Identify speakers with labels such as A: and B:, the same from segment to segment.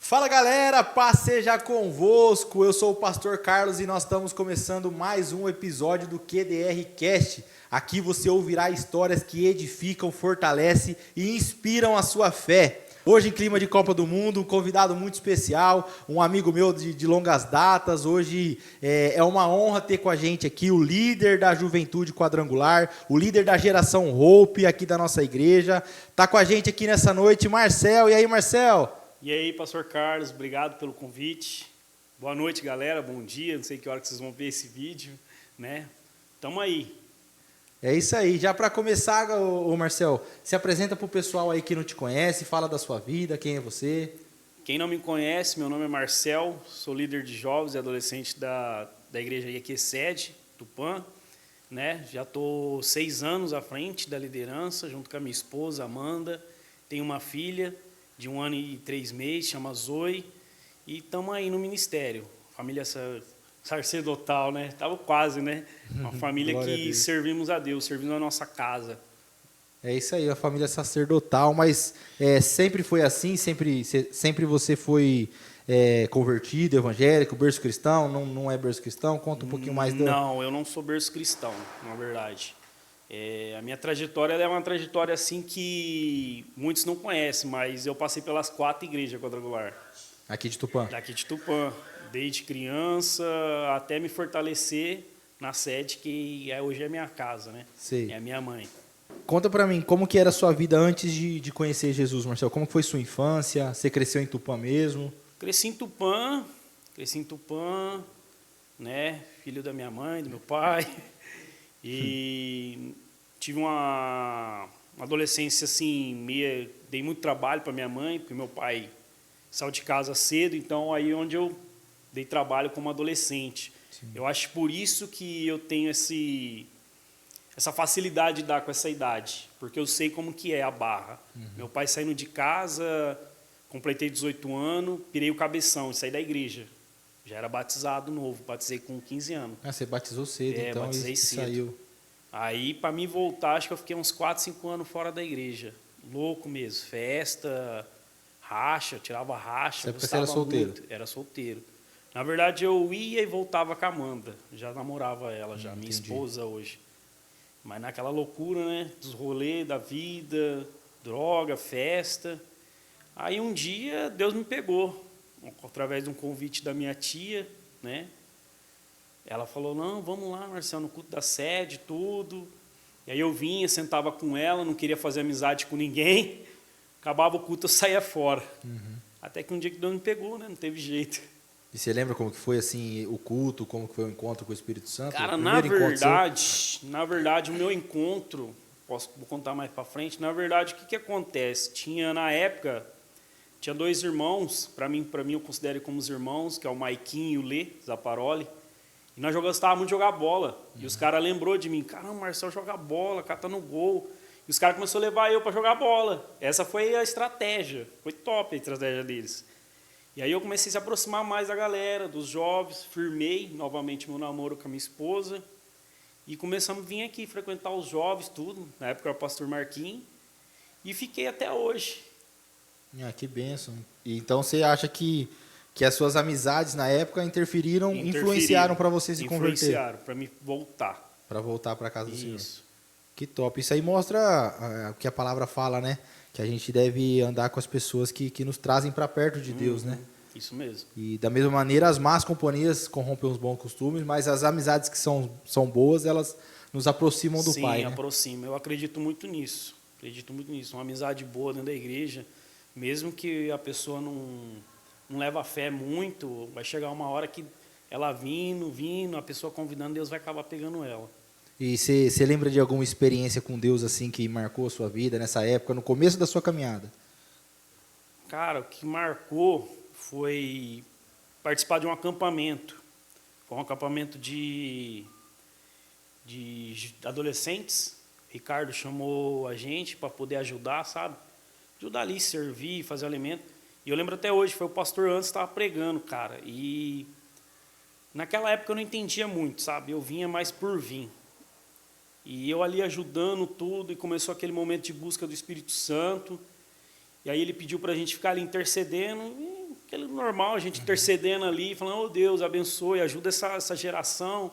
A: Fala galera, paz seja convosco, eu sou o Pastor Carlos e nós estamos começando mais um episódio do QDR Cast. Aqui você ouvirá histórias que edificam, fortalecem e inspiram a sua fé. Hoje em clima de Copa do Mundo, um convidado muito especial, um amigo meu de longas datas. Hoje é uma honra ter com a gente aqui o líder da Juventude Quadrangular, o líder da geração Hope aqui da nossa igreja. Tá com a gente aqui nessa noite, Marcel. E aí, Marcel?
B: E aí, Pastor Carlos, obrigado pelo convite. Boa noite, galera, bom dia, não sei que hora que vocês vão ver esse vídeo, né? Tamo aí.
A: É isso aí. Já para começar, ô Marcel, se apresenta para o pessoal aí que não te conhece, fala da sua vida, quem é você.
B: Quem não me conhece, meu nome é Marcel, sou líder de jovens e adolescentes da igreja IAQ Sede, Tupã, né? Já estou 6 anos à frente da liderança, junto com a minha esposa, Amanda. Tenho uma filha de 1 ano e 3 meses, chama Zoe, e estamos aí no ministério. Família sacerdotal, né? Estava quase, né? Uma família que servimos a Deus, servindo a nossa casa.
A: É isso aí, a família sacerdotal, mas sempre foi assim? Sempre você foi convertido, evangélico, berço cristão? Não é berço cristão? Conta um pouquinho mais.
B: Não, eu não sou berço cristão, na verdade. A minha trajetória é uma trajetória assim que muitos não conhecem, mas eu passei pelas 4 igrejas quadrangular.
A: Aqui de Tupã?
B: Daqui de Tupã, desde criança até me fortalecer na sede, que hoje é minha casa, né?
A: Sei.
B: É a minha mãe.
A: Conta pra mim, como que era a sua vida antes de conhecer Jesus, Marcelo? Como foi sua infância? Você cresceu em Tupã mesmo?
B: Cresci em Tupã, né? Filho da minha mãe, do meu pai. E tive uma adolescência assim, dei muito trabalho para minha mãe, porque meu pai saiu de casa cedo, então aí onde eu dei trabalho como adolescente. Sim. Eu acho por isso que eu tenho essa facilidade de dar com essa idade, porque eu sei como que é a barra. Meu pai saindo de casa, completei 18 anos, pirei o cabeção, saí da igreja. Já era batizado novo, batizei com 15 anos.
A: Ah, você batizou cedo, então,
B: batizei
A: e
B: cedo.
A: Saiu.
B: Aí, para mim voltar, acho que eu fiquei uns 4, 5 anos fora da igreja. Louco mesmo, festa, racha, eu tirava racha.
A: Você era solteiro?
B: Muito, era solteiro. Na verdade, eu ia e voltava com a Amanda. Já namorava ela, já, minha esposa hoje. Mas naquela loucura, né, dos rolês, da vida, droga, festa. Aí um dia, Deus me pegou, através de um convite da minha tia, né? Ela falou, não, vamos lá, Marcelo, no culto da sede, tudo. E aí eu vinha, sentava com ela, não queria fazer amizade com ninguém. Acabava o culto, eu saía fora. Até que um dia que Deus me pegou, né? Não teve jeito.
A: E você lembra como que foi assim o culto, como que foi o encontro com o Espírito Santo?
B: Cara, na verdade, o meu encontro, vou contar mais para frente, na verdade, o que acontece? Na época, tinha 2 irmãos, para mim eu considero como os irmãos, que é o Maiquinho e o Lê Zaparoli. E nós gostávamos muito de jogar bola. E os caras lembrou de mim. Caramba, o Marcelo joga bola, cata no gol. E os caras começaram a levar eu para jogar bola. Essa foi a estratégia. Foi top a estratégia deles. E aí eu comecei a se aproximar mais da galera, dos jovens. Firmei novamente meu namoro com a minha esposa. E começamos a vir aqui frequentar os jovens, tudo. Na época era o pastor Marquinhos. E fiquei até hoje.
A: Ah, que bênção. E então você acha que as suas amizades na época influenciaram para você se converter?
B: Influenciaram, para me voltar.
A: Para voltar para a casa do Senhor.
B: Isso.
A: Que top. Isso aí mostra o que a palavra fala, né? Que a gente deve andar com as pessoas que nos trazem para perto de Deus, né?
B: Isso mesmo.
A: E da mesma maneira, as más companhias corrompem os bons costumes, mas as amizades que são boas, elas nos aproximam do Pai,
B: Sim,
A: né?
B: aproxima. Eu acredito muito nisso. Uma amizade boa dentro da igreja, mesmo que a pessoa não leva a fé muito, vai chegar uma hora que ela vindo, a pessoa convidando, Deus vai acabar pegando ela.
A: E você lembra de alguma experiência com Deus assim que marcou a sua vida nessa época, no começo da sua caminhada?
B: Cara, o que marcou foi participar de um acampamento. Foi um acampamento de adolescentes. Ricardo chamou a gente para poder ajudar, sabe? Ajudar ali, servir, fazer alimento. E eu lembro até hoje, foi o pastor Antes que estava pregando, cara. E naquela época eu não entendia muito, sabe? Eu vinha mais por vir. E eu ali ajudando tudo, e começou aquele momento de busca do Espírito Santo. E aí ele pediu para a gente ficar ali intercedendo. E aquele normal, a gente intercedendo ali, falando, oh Deus, abençoe, ajuda essa geração.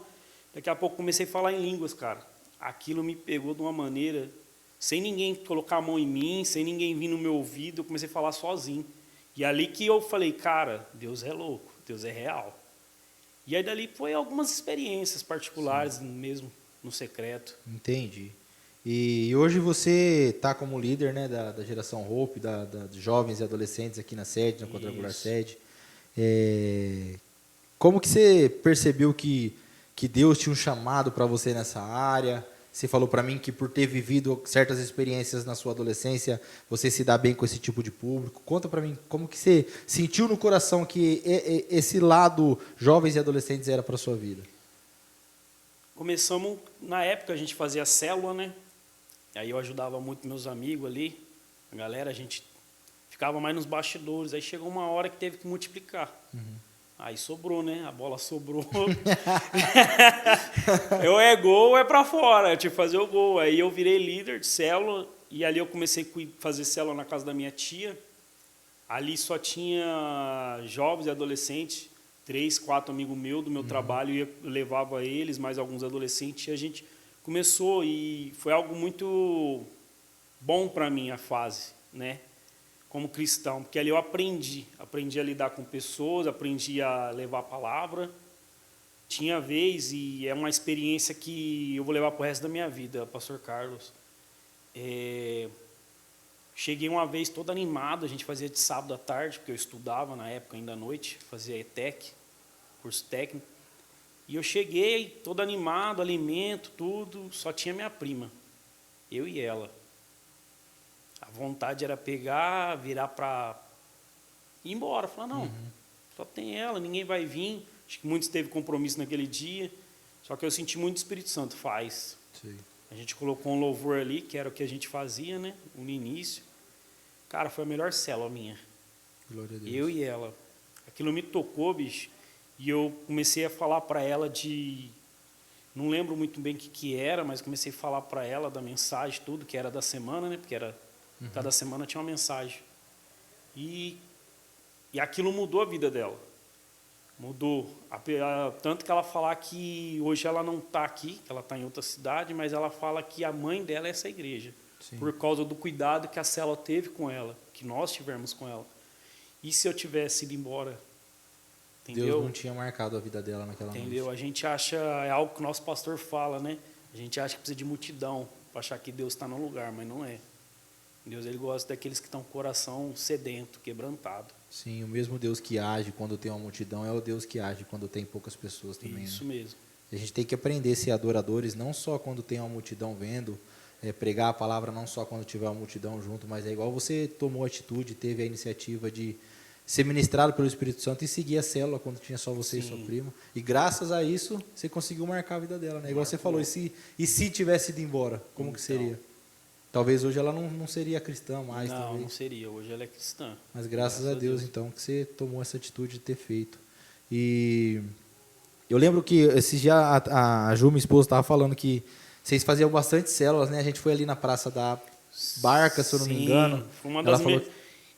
B: Daqui a pouco comecei a falar em línguas, cara. Aquilo me pegou de uma maneira, sem ninguém colocar a mão em mim, sem ninguém vir no meu ouvido, eu comecei a falar sozinho. E ali que eu falei, cara, Deus é louco, Deus é real. E aí dali foi algumas experiências particulares, sim, mesmo no secreto.
A: Entendi. E hoje você está como líder, né, da geração Hope, dos jovens e adolescentes aqui na sede, na Quadrangular Sede. Como que você percebeu que Deus tinha um chamado para você nessa área? Você falou para mim que por ter vivido certas experiências na sua adolescência, você se dá bem com esse tipo de público. Conta para mim como que você sentiu no coração que esse lado jovens e adolescentes era para sua vida.
B: Começamos, na época a gente fazia célula, né? Aí eu ajudava muito meus amigos ali, a galera, a gente ficava mais nos bastidores. Aí chegou uma hora que teve que multiplicar. Uhum. Aí sobrou, né? A bola sobrou. Ou é gol ou é pra fora. Eu tive que fazer o gol. Aí eu virei líder de célula. E ali eu comecei a fazer célula na casa da minha tia. Ali só tinha jovens e adolescentes. 3, 4 amigos meus do meu trabalho. E eu levava eles, mais alguns adolescentes. E a gente começou. E foi algo muito bom para mim a fase, né? Como cristão, porque ali eu aprendi a lidar com pessoas, aprendi a levar a palavra. Tinha vez, e é uma experiência que eu vou levar para o resto da minha vida, pastor Carlos. Cheguei uma vez todo animado, a gente fazia de sábado à tarde, porque eu estudava na época ainda à noite, fazia ETEC, curso técnico. E eu cheguei todo animado, alimento, tudo, só tinha minha prima, eu e ela. A vontade era pegar, virar para ir embora. Falar, não, só tem ela, ninguém vai vir. Acho que muitos teve compromisso naquele dia. Só que eu senti muito o Espírito Santo, faz. Sim. A gente colocou um louvor ali, que era o que a gente fazia, né? No início. Cara, foi a melhor célula minha.
A: Glória a Deus.
B: Eu e ela. Aquilo me tocou, bicho. E eu comecei a falar para ela de... Não lembro muito bem o que era, mas comecei a falar para ela da mensagem, tudo, que era da semana, né? Porque era... Cada semana tinha uma mensagem. E aquilo mudou a vida dela. Mudou. Tanto que ela fala que hoje ela não está aqui, que ela está em outra cidade, mas ela fala que a mãe dela é essa igreja. Sim. Por causa do cuidado que a célula teve com ela, que nós tivemos com ela. E se eu tivesse ido embora? Entendeu?
A: Deus não tinha marcado a vida dela naquela noite.
B: Entendeu? A gente acha, é algo que o nosso pastor fala, né? A gente acha que precisa de multidão para achar que Deus está no lugar, mas não é. Deus, ele gosta daqueles que estão com o coração sedento, quebrantado.
A: Sim, o mesmo Deus que age quando tem uma multidão é o Deus que age quando tem poucas pessoas também.
B: Isso, né? Mesmo.
A: A gente tem que aprender a ser adoradores, não só quando tem uma multidão vendo, pregar a palavra não só quando tiver uma multidão junto, mas é igual você tomou a atitude, teve a iniciativa de ser ministrado pelo Espírito Santo e seguir a célula quando tinha só você, sim, e sua prima. E graças a isso, você conseguiu marcar a vida dela, né? Igual você falou, e se tivesse ido embora, como que seria? Talvez hoje ela não seria cristã mais.
B: Não,
A: talvez.
B: Não seria. Hoje ela é cristã.
A: Mas graças a Deus, então, que você tomou essa atitude de ter feito. E eu lembro que esse dia a Ju, minha esposa, estava falando que vocês faziam bastante células, né? A gente foi ali na Praça da Barca, se eu não me engano.
B: Foi uma das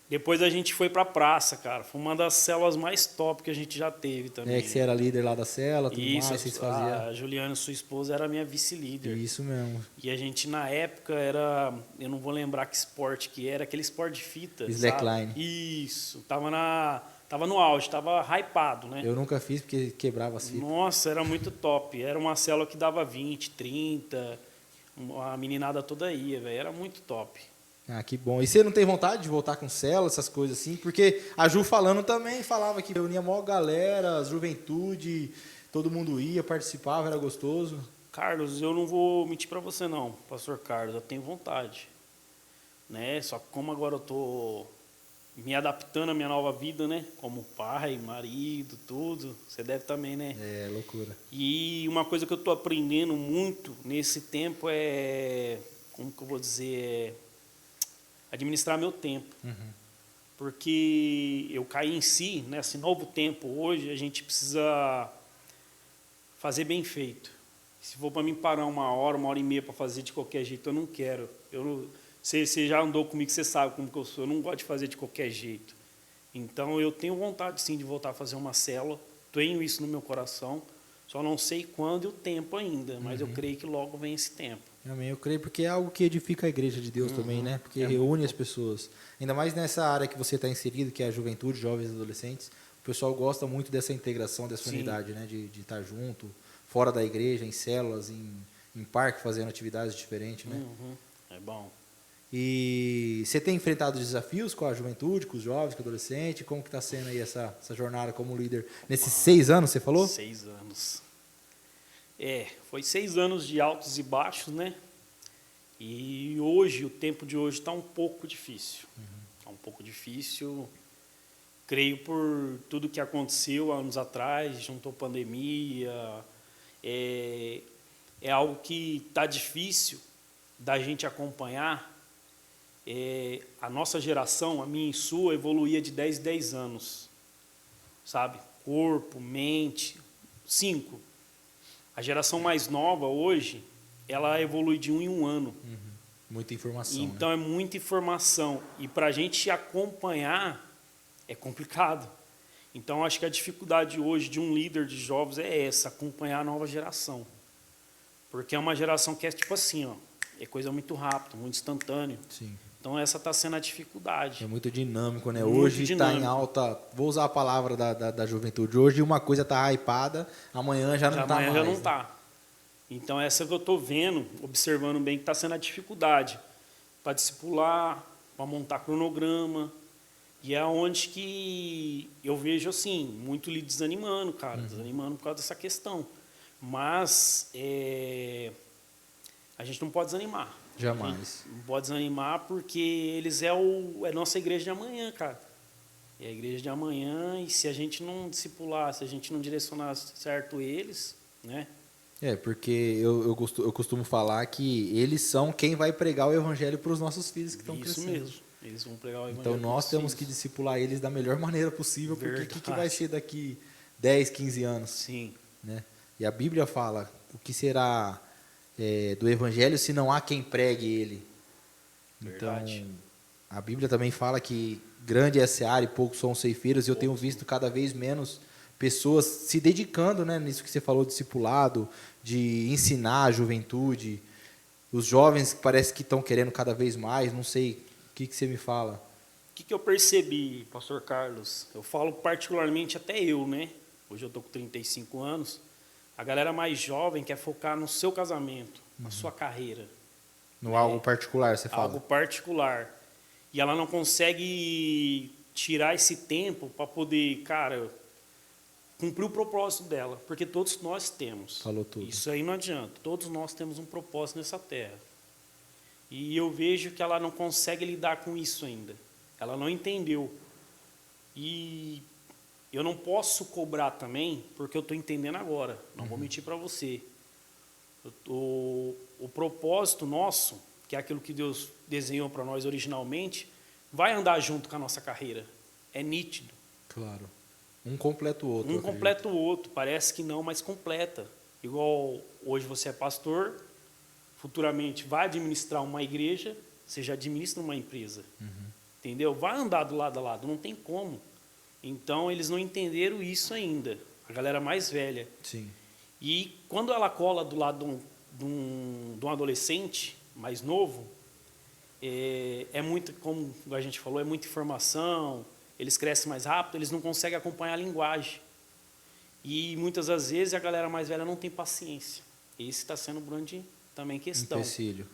B: Depois a gente foi pra praça, cara. Foi uma das células mais top que a gente já teve também.
A: Que você era líder lá da célula, tudo
B: isso,
A: mais, vocês faziam.
B: A Juliana, sua esposa, era a minha vice-líder.
A: Isso mesmo.
B: E a gente, na época, era... Eu não vou lembrar que esporte que era, aquele esporte de fita.
A: Slackline.
B: Isso. Tava no auge, tava hypado, né?
A: Eu nunca fiz porque quebrava as fitas.
B: Nossa, era muito top. Era uma célula que dava 20, 30. A meninada toda ia, velho. Era muito top.
A: Ah, que bom. E você não tem vontade de voltar com célula, essas coisas assim? Porque a Ju falando também falava que reunia a maior galera, juventude, todo mundo ia, participava, era gostoso.
B: Carlos, eu não vou mentir para você não, pastor Carlos, eu tenho vontade. Né? Só que como agora eu tô me adaptando à minha nova vida, né? Como pai, marido, tudo, você deve também, né?
A: É, loucura.
B: E uma coisa que eu tô aprendendo muito nesse tempo é, como que eu vou dizer, administrar meu tempo. Porque eu caí em si, nesse novo tempo hoje, a gente precisa fazer bem feito. Se for para mim parar 1 hora e meia para fazer de qualquer jeito, eu não quero. Você já andou comigo, você sabe como que eu sou. Eu não gosto de fazer de qualquer jeito. Então, eu tenho vontade, sim, de voltar a fazer uma célula. Tenho isso no meu coração. Só não sei quando e o tempo ainda, mas eu creio que logo vem esse tempo.
A: Amém. Eu creio porque é algo que edifica a igreja de Deus também, né? Porque reúne as pessoas. Ainda mais nessa área que você está inserido, que é a juventude, jovens e adolescentes. O pessoal gosta muito dessa integração, dessa unidade, né? De estar junto, fora da igreja, em células, em parque, fazendo atividades diferentes, né?
B: É bom.
A: E você tem enfrentado desafios com a juventude, com os jovens, com o adolescente? Como que está sendo aí essa jornada como líder? Nesses 6 anos, você falou?
B: 6 anos. Foi 6 anos de altos e baixos, né? E hoje, o tempo de hoje está um pouco difícil. Está um pouco difícil. Creio por tudo que aconteceu há anos atrás, juntou pandemia. É algo que está difícil da gente acompanhar. A nossa geração, a minha e sua, evoluía de 10 em 10 anos. Sabe? Corpo, mente, 5. A geração mais nova hoje, ela evolui de 1 em 1 ano.
A: Muita informação.
B: Então,
A: né?
B: é muita informação. E para a gente acompanhar, é complicado. Então, acho que a dificuldade hoje de um líder de jovens é essa, acompanhar a nova geração. Porque é uma geração que é tipo assim, ó, é coisa muito rápida, muito instantânea.
A: Sim.
B: Então, essa está sendo a dificuldade.
A: É muito dinâmico, né?
B: Muito
A: Hoje está em
B: dinâmico.
A: alta. Vou usar a palavra da juventude. Hoje uma coisa está hypada, amanhã já não está mais.
B: Amanhã já não
A: né?
B: está. Então, essa que eu estou vendo, observando bem, que está sendo a dificuldade para discipular, para montar cronograma. E é onde que eu vejo, assim, muito lhe desanimando, cara. Desanimando por causa dessa questão. Mas a gente não pode desanimar.
A: Jamais.
B: Não pode desanimar porque eles é a nossa igreja de amanhã, cara. É a igreja de amanhã e se a gente não discipular, se a gente não direcionar certo eles, né?
A: Porque eu costumo falar que eles são quem vai pregar o evangelho para os nossos filhos que estão crescendo.
B: Isso mesmo. Eles vão pregar o evangelho.
A: Então nós temos que discipular eles da melhor maneira possível, porque o que vai ser daqui 10, 15 anos?
B: Sim.
A: Né? E a Bíblia fala o que será do evangelho se não há quem pregue ele.
B: Verdade.
A: Então, a Bíblia também fala que grande é a seara e poucos são os ceifeiros, e eu tenho visto cada vez menos pessoas se dedicando, né, nisso que você falou, discipulado, de ensinar a juventude. Os jovens parece que estão querendo cada vez mais, não sei, o que você me fala?
B: O que eu percebi, pastor Carlos? Eu falo particularmente até eu, né? Hoje eu estou com 35 anos. A galera mais jovem quer focar no seu casamento, na sua carreira.
A: No algo particular, você fala?
B: Algo particular. E ela não consegue tirar esse tempo para poder, cara, cumprir o propósito dela. Porque todos nós temos.
A: Falou tudo.
B: Isso aí não adianta. Todos nós temos um propósito nessa terra. E eu vejo que ela não consegue lidar com isso ainda. Ela não entendeu. E eu não posso cobrar também, porque eu estou entendendo agora. Não vou mentir para você. O propósito nosso, que é aquilo que Deus desenhou para nós originalmente, vai andar junto com a nossa carreira. É nítido.
A: Claro. Um completa o outro.
B: Um completa o outro. Parece que não, mas completa. Igual hoje você é pastor, futuramente vai administrar uma igreja, você já administra uma empresa. Entendeu? Vai andar do lado a lado, não tem como. Então, eles não entenderam isso ainda. A galera mais velha.
A: Sim.
B: E quando ela cola do lado de um adolescente mais novo, é muito, como a gente falou, é muita informação, eles crescem mais rápido, eles não conseguem acompanhar a linguagem. E muitas das vezes a galera mais velha não tem paciência. Esse está sendo grande também questão.
A: Empecilho.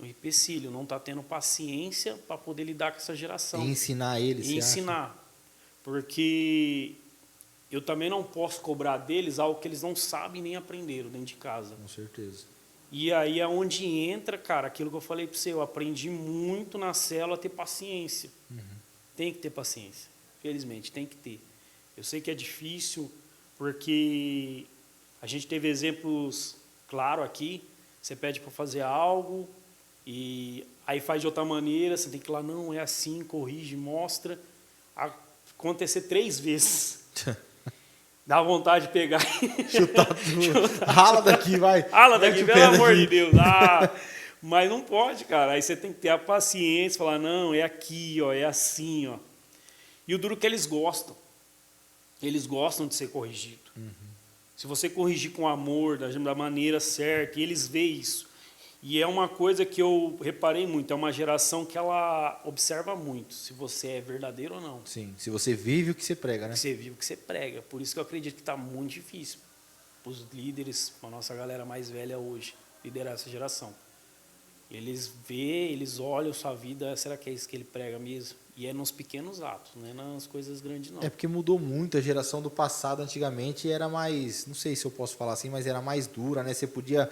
B: O empecilho, não está tendo paciência para poder lidar com essa geração.
A: E ensinar eles,
B: E ensinar. Porque eu também não posso cobrar deles algo que eles não sabem nem aprenderam dentro de casa.
A: Com certeza.
B: E aí é onde entra, cara, aquilo que eu falei para você. Eu aprendi muito na célula a ter paciência. Tem que ter paciência. Felizmente, tem que ter. Eu sei que é difícil, porque a gente teve exemplos claros aqui. Você pede para fazer algo, e aí faz de outra maneira, você tem que ir lá, não, é assim, corrige, mostra. Acontecer 3 vezes. Dá vontade de pegar e
A: Chutar tudo. Rala daqui, vai.
B: Rala daqui,
A: Mete o
B: pelo
A: pé
B: amor
A: daqui.
B: de Deus. Mas não pode, cara. Aí você tem que ter a paciência, falar, não, é aqui, ó, é assim, ó. E o duro é que eles gostam. Eles gostam de ser corrigido. Se você corrigir com amor, da maneira certa, e eles veem isso. E é uma coisa que eu reparei muito, é uma geração que ela observa muito se você é verdadeiro ou não.
A: Sim, se você vive o que você prega, né?
B: Você vive o que você prega. Por isso que eu acredito que está muito difícil para os líderes, para a nossa galera mais velha hoje, liderar essa geração. Eles veem, eles olham sua vida, será que é isso que ele prega mesmo? E é nos pequenos atos, não é nas coisas grandes, não.
A: É porque mudou muito, a geração do passado antigamente era mais, não sei se eu posso falar assim, mas era mais dura, né? Você podia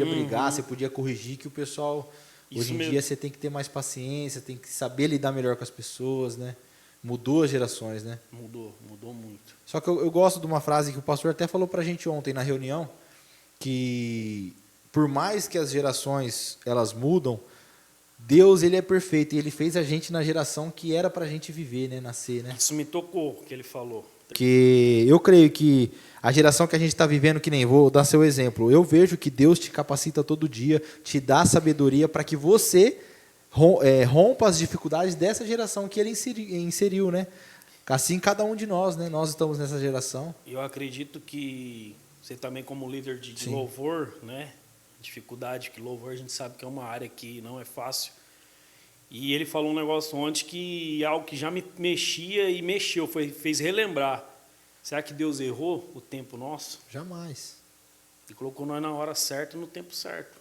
A: brigar, você podia corrigir, que o pessoal,
B: Isso
A: hoje em
B: mesmo.
A: dia você tem que ter mais paciência, tem que saber lidar melhor com as pessoas, né? Mudou as gerações, né?
B: Mudou muito.
A: Só que eu gosto de uma frase que o pastor até falou pra gente ontem na reunião, que por mais que as gerações elas mudam, Deus, ele é perfeito e ele fez a gente na geração que era pra gente viver, né, nascer, né?
B: Isso me tocou, o que ele falou.
A: Que eu creio que a geração que a gente está vivendo, que nem vou dar seu exemplo, eu vejo que Deus te capacita todo dia, te dá sabedoria para que você rompa as dificuldades dessa geração que ele inseriu, né? Assim cada um de nós, né? Nós estamos nessa geração.
B: Eu acredito que você também como líder de
A: Sim.
B: louvor, né? Dificuldade, que louvor a gente sabe que é uma área que não é fácil. E ele falou um negócio ontem que algo que já me mexia e mexeu, fez relembrar. Será que Deus errou o tempo nosso?
A: Jamais.
B: E colocou nós na hora certa e no tempo certo.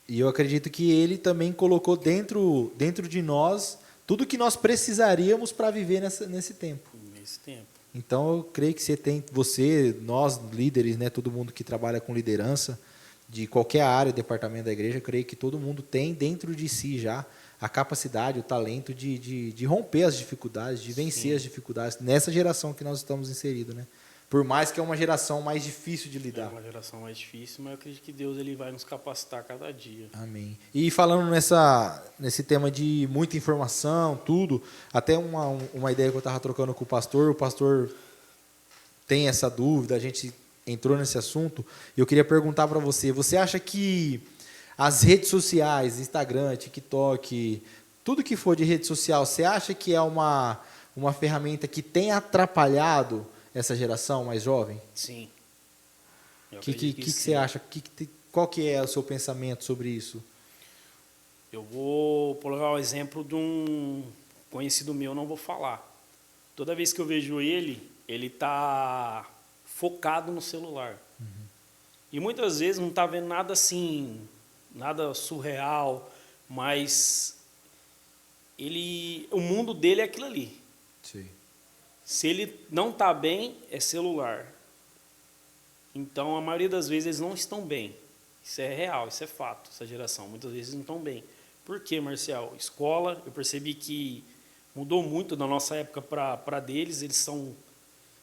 A: E eu acredito que ele também colocou dentro de nós tudo que nós precisaríamos para viver nesse tempo.
B: Nesse tempo.
A: Então eu creio que nós líderes, né, todo mundo que trabalha com liderança de qualquer área, departamento da igreja, eu creio que todo mundo tem dentro de si já a capacidade, o talento de romper as dificuldades, de vencer
B: Sim.
A: as dificuldades nessa geração que nós estamos inseridos, né? Por mais que é uma geração mais difícil de
B: É
A: lidar.
B: uma geração mais difícil, mas eu acredito que Deus ele vai nos capacitar cada dia.
A: Amém. E falando nesse tema de muita informação, tudo, até uma ideia que eu estava trocando com o pastor tem essa dúvida, a gente entrou nesse assunto, e eu queria perguntar para você, você acha que as redes sociais, Instagram, TikTok, tudo que for de rede social, você acha que é uma ferramenta que tem atrapalhado essa geração mais jovem?
B: Sim. Eu
A: O que
B: acredito
A: você
B: sim.
A: acha? Qual que é o seu pensamento sobre isso?
B: Eu vou colocar o exemplo de um conhecido meu, não vou falar. Toda vez que eu vejo ele tá focado no celular. E muitas vezes não tá vendo nada assim, nada surreal, mas o mundo dele é aquilo ali.
A: Sim.
B: Se ele não tá bem, é celular. Então, a maioria das vezes eles não estão bem. Isso é real, isso é fato, essa geração. Muitas vezes não estão bem. Por quê, Marcial? Escola, eu percebi que mudou muito da nossa época para deles. Eles são,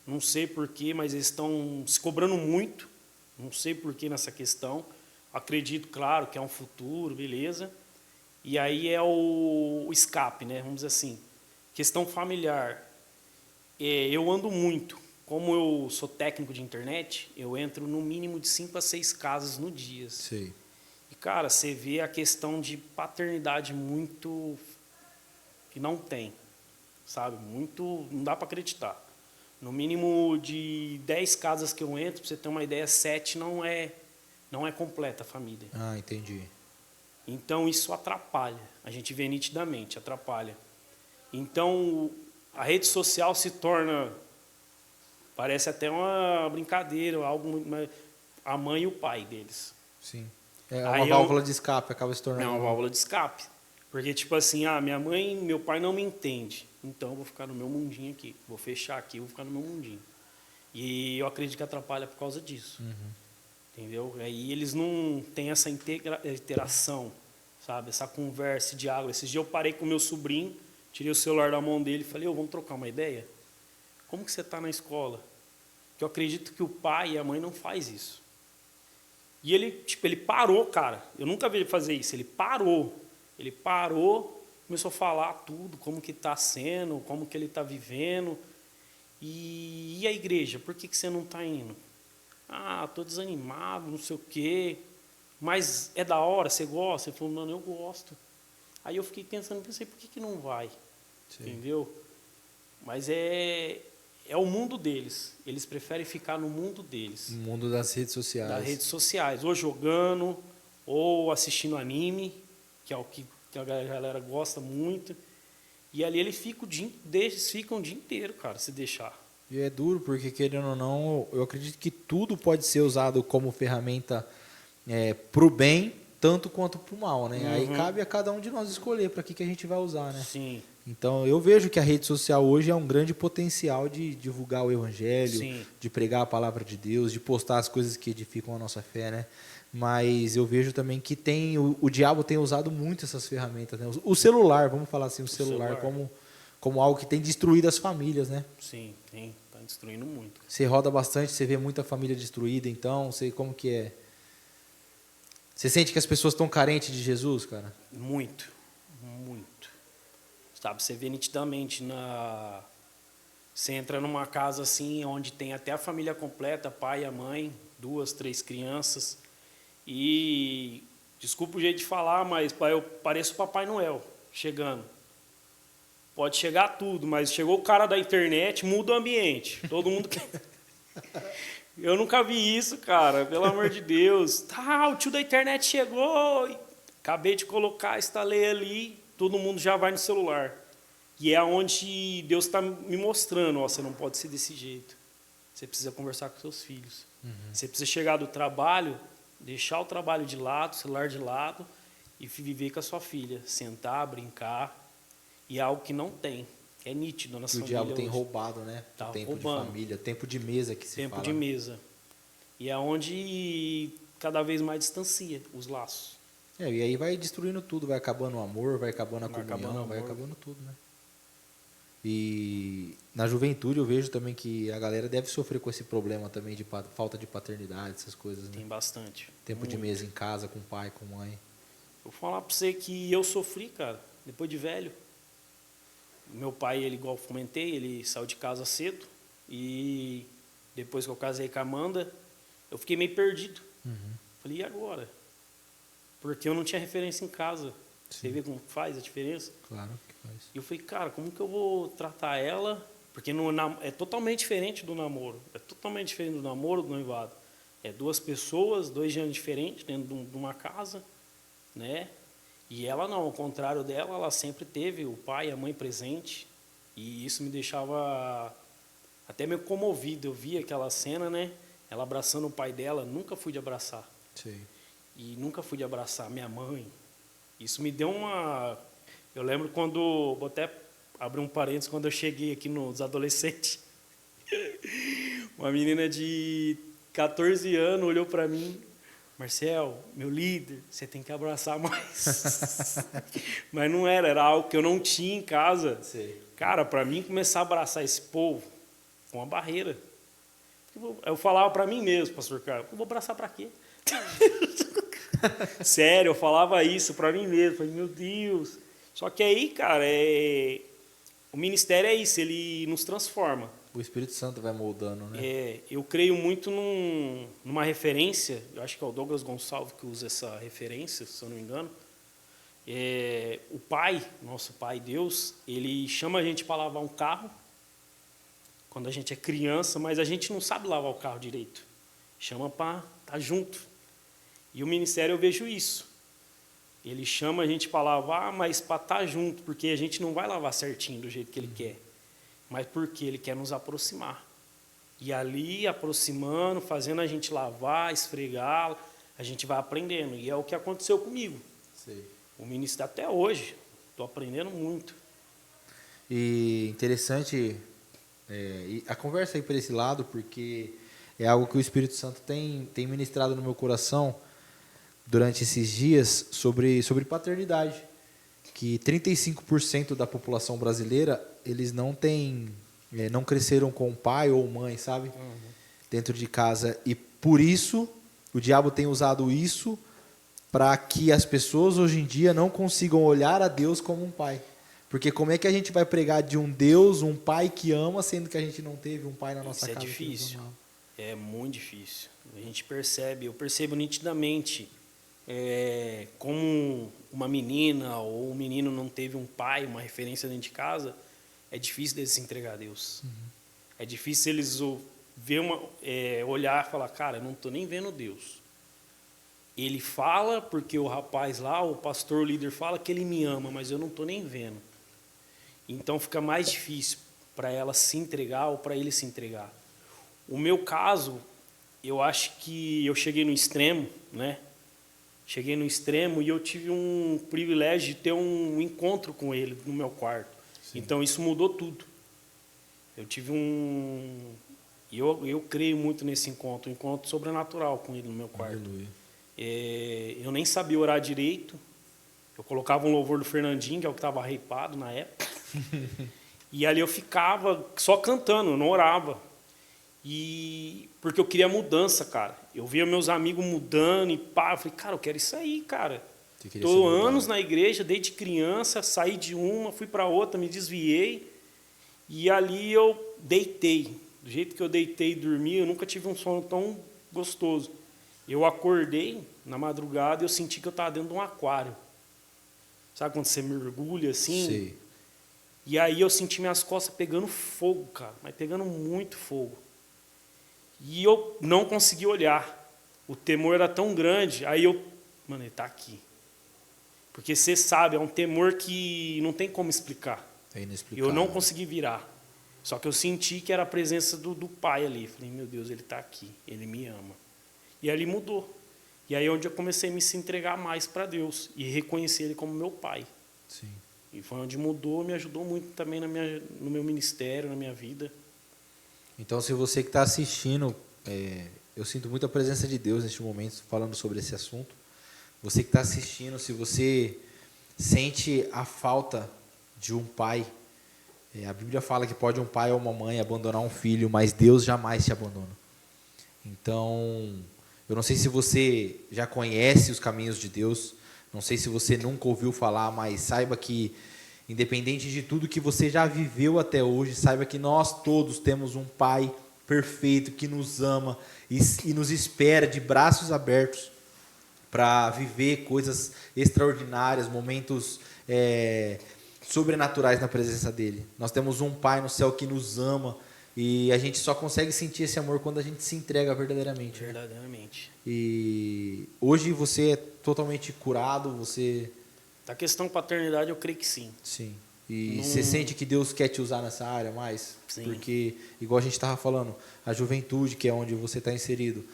B: não sei porquê, mas eles estão se cobrando muito. Não sei porquê nessa questão. Acredito, claro, que é um futuro, beleza. E aí é o escape, né? Vamos dizer assim. Questão familiar. Eu ando muito. Como eu sou técnico de internet, eu entro no mínimo de 5 a 6 casas no dia.
A: Sei.
B: E, cara, você vê a questão de paternidade muito que não tem, sabe? Muito, não dá para acreditar. No mínimo de 10 casas que eu entro, para você ter uma ideia, 7 não é completa a família.
A: Ah, entendi.
B: Então, isso atrapalha. A gente vê nitidamente, atrapalha. Então, a rede social se torna, parece até uma brincadeira, algo muito mais, a mãe e o pai deles.
A: Sim. É
B: Aí
A: uma válvula de escape, acaba se tornando.
B: É uma válvula de escape. Porque, tipo assim, minha mãe e meu pai não me entendem. Então, eu vou ficar no meu mundinho aqui. Vou fechar aqui, vou ficar no meu mundinho. E eu acredito que atrapalha por causa disso. Entendeu? Aí eles não têm essa interação, sabe? Essa conversa, diálogo. Esses dias eu parei com o meu sobrinho, tirei o celular da mão dele e falei, vamos trocar uma ideia? Como que você está na escola? Porque eu acredito que o pai e a mãe não faz isso. E ele parou, cara. Eu nunca vi ele fazer isso. Ele parou, começou a falar tudo, como que está sendo, como que ele está vivendo. E a igreja, por que você não está indo? Estou desanimado, não sei o quê. Mas é da hora, você gosta? Ele falou, não, eu gosto. Aí eu fiquei pensei, por que não vai?
A: Sim.
B: Entendeu? Mas é o mundo deles. Eles preferem ficar no mundo deles.
A: No mundo das redes sociais.
B: Das redes sociais. Ou jogando, ou assistindo anime, que é o que a galera gosta muito. E ali eles ficam o dia inteiro, cara, se deixar.
A: E é duro, porque querendo ou não, eu acredito que tudo pode ser usado como ferramenta pro bem, tanto quanto pro mal, né? Aí cabe a cada um de nós escolher para que a gente vai usar, né?
B: Sim.
A: Então, eu vejo que a rede social hoje é um grande potencial de divulgar o evangelho,
B: Sim.
A: de pregar a palavra de Deus, de postar as coisas que edificam a nossa fé, né? Mas eu vejo também que o diabo tem usado muito essas ferramentas, né? O celular, vamos falar assim, o celular como algo que tem destruído as famílias, né?
B: Sim, tá destruindo muito.
A: Você roda bastante, você vê muita família destruída, então, sei como que é. Você sente que as pessoas estão carentes de Jesus, cara?
B: Muito, muito. Sabe, você vê nitidamente você entra numa casa assim, onde tem até a família completa, pai e a mãe, 2, 3 crianças. E, desculpa o jeito de falar, mas eu pareço o Papai Noel chegando. Pode chegar tudo, mas chegou o cara da internet, muda o ambiente. Todo mundo quer. Eu nunca vi isso, cara, pelo amor de Deus. Tá, o tio da internet chegou. Acabei de colocar, instalei ali, todo mundo já vai no celular. E é onde Deus está me mostrando, ó, você não pode ser desse jeito. Você precisa conversar com seus filhos. Você precisa chegar do trabalho, deixar o trabalho de lado, o celular de lado, e viver com a sua filha. Sentar, brincar. E é algo que não tem. É nítido na família.
A: O diabo tem
B: hoje.
A: roubado, né?
B: Tá
A: o tempo
B: roubando.
A: de família, tempo de mesa que se
B: Tempo
A: fala.
B: de mesa. E é onde cada vez mais distancia os laços.
A: E aí vai destruindo tudo, vai acabando o amor, vai acabando a comunhão,
B: acabando o
A: vai
B: amor.
A: acabando tudo, né? E na juventude eu vejo também que a galera deve sofrer com esse problema também de falta de paternidade, essas coisas, né?
B: Tem bastante.
A: Tempo de mesa em casa, com pai, com mãe.
B: Eu vou falar pra você que eu sofri, cara, depois de velho. Meu pai, ele, igual eu comentei, ele saiu de casa cedo. E depois que eu casei com a Amanda, eu fiquei meio perdido. Falei, e agora? Porque eu não tinha referência em casa. Você vê como faz a diferença?
A: Claro que faz.
B: E eu falei, cara, como que eu vou tratar ela? Porque é totalmente diferente do namoro. É totalmente diferente do namoro, do noivado. É 2 pessoas, 2 gêneros diferentes dentro de uma casa, né? E ela não, ao contrário dela, ela sempre teve o pai e a mãe presente. E isso me deixava até meio comovido. Eu via aquela cena, né? Ela abraçando o pai dela, nunca fui de abraçar.
A: Sim.
B: E nunca fui de abraçar minha mãe. Isso me deu uma... Eu lembro quando... Vou até abrir um parênteses, quando eu cheguei aqui nos adolescentes. Uma menina de 14 anos olhou para mim. Marcel, meu líder, você tem que abraçar mais. Mas não era algo que eu não tinha em casa.
A: Sei.
B: Cara, para mim começar a abraçar esse povo foi uma barreira. Eu falava para mim mesmo, pastor Carlos, eu vou abraçar para quê? Sério, eu falava isso para mim mesmo. Falei, meu Deus. Só que aí, cara, o ministério é isso, ele nos transforma.
A: O Espírito Santo vai moldando, né?
B: Eu creio muito numa referência, eu acho que é o Douglas Gonçalves que usa essa referência, se eu não me engano. O pai, nosso pai Deus, ele chama a gente para lavar um carro, quando a gente é criança, mas a gente não sabe lavar o carro direito. Chama para estar junto. E o ministério eu vejo isso. Ele chama a gente para lavar, mas para estar junto, porque a gente não vai lavar certinho do jeito que ele quer. Mas porque ele quer nos aproximar. E ali, aproximando, fazendo a gente lavar, esfregar, a gente vai aprendendo. E é o que aconteceu comigo.
A: Sei.
B: O ministério até hoje, estou aprendendo muito.
A: E interessante a conversa aí por esse lado, porque é algo que o Espírito Santo tem ministrado no meu coração durante esses dias sobre paternidade. Que 35% da população brasileira, eles não cresceram com pai ou mãe, sabe? Dentro de casa. E por isso, o diabo tem usado isso para que as pessoas hoje em dia não consigam olhar a Deus como um pai. Porque como é que a gente vai pregar de um Deus, um pai que ama, sendo que a gente não teve um pai na nossa casa?
B: Isso é difícil. É muito difícil. A gente eu percebo nitidamente como uma menina ou um menino não teve um pai, uma referência dentro de casa, é difícil deles se entregar a Deus. É difícil eles olhar e falar, cara, eu não estou nem vendo Deus. Ele fala porque o rapaz lá, o pastor, o líder fala que ele me ama, mas eu não estou nem vendo. Então fica mais difícil para ela se entregar ou para ele se entregar. O meu caso, eu acho que eu cheguei no extremo, né? Cheguei no extremo e eu tive um privilégio de ter um encontro com ele no meu quarto. Sim. Então isso mudou tudo. Eu tive eu creio muito nesse encontro, um encontro sobrenatural com ele no meu quarto. Eu nem sabia orar direito. Eu colocava um louvor do Fernandinho, que é o que estava hypado na época. E ali eu ficava só cantando, eu não orava. Porque eu queria mudança, cara. Eu via meus amigos mudando e pá, eu falei, cara, eu quero isso aí, cara. Estou anos na igreja, desde criança, saí de uma, fui para outra, me desviei. E ali eu deitei. Do jeito que eu deitei e dormi, eu nunca tive um sono tão gostoso. Eu acordei na madrugada e eu senti que eu estava dentro de um aquário. Sabe quando você mergulha assim?
A: Sim.
B: E aí eu senti minhas costas pegando fogo, cara. Mas pegando muito fogo. E eu não consegui olhar. O temor era tão grande. Aí mano, ele está aqui. Porque você sabe, é um temor que não tem como explicar.
A: É inexplicável.
B: Eu não consegui virar. Só que eu senti que era a presença do pai ali. Falei, meu Deus, ele está aqui. Ele me ama. E ali mudou. E aí é onde eu comecei a me se entregar mais para Deus. E reconhecer ele como meu pai.
A: Sim.
B: E foi onde mudou, me ajudou muito também no meu ministério, na minha vida.
A: Então, se você que está assistindo, eu sinto muito a presença de Deus neste momento, falando sobre esse assunto. Você que está assistindo, se você sente a falta de um pai, a Bíblia fala que pode um pai ou uma mãe abandonar um filho, mas Deus jamais te abandona. Então, eu não sei se você já conhece os caminhos de Deus, não sei se você nunca ouviu falar, mas saiba que, independente de tudo que você já viveu até hoje, saiba que nós todos temos um Pai perfeito que nos ama e nos espera de braços abertos para viver coisas extraordinárias, momentos sobrenaturais na presença dEle. Nós temos um Pai no céu que nos ama e a gente só consegue sentir esse amor quando a gente se entrega verdadeiramente.
B: Verdadeiramente.
A: E hoje você é totalmente curado, você...
B: Da questão paternidade, eu creio que sim.
A: Sim. E você sente que Deus quer te usar nessa área mais? Sim. Porque, igual a gente estava falando, a juventude, que é onde você está inserido,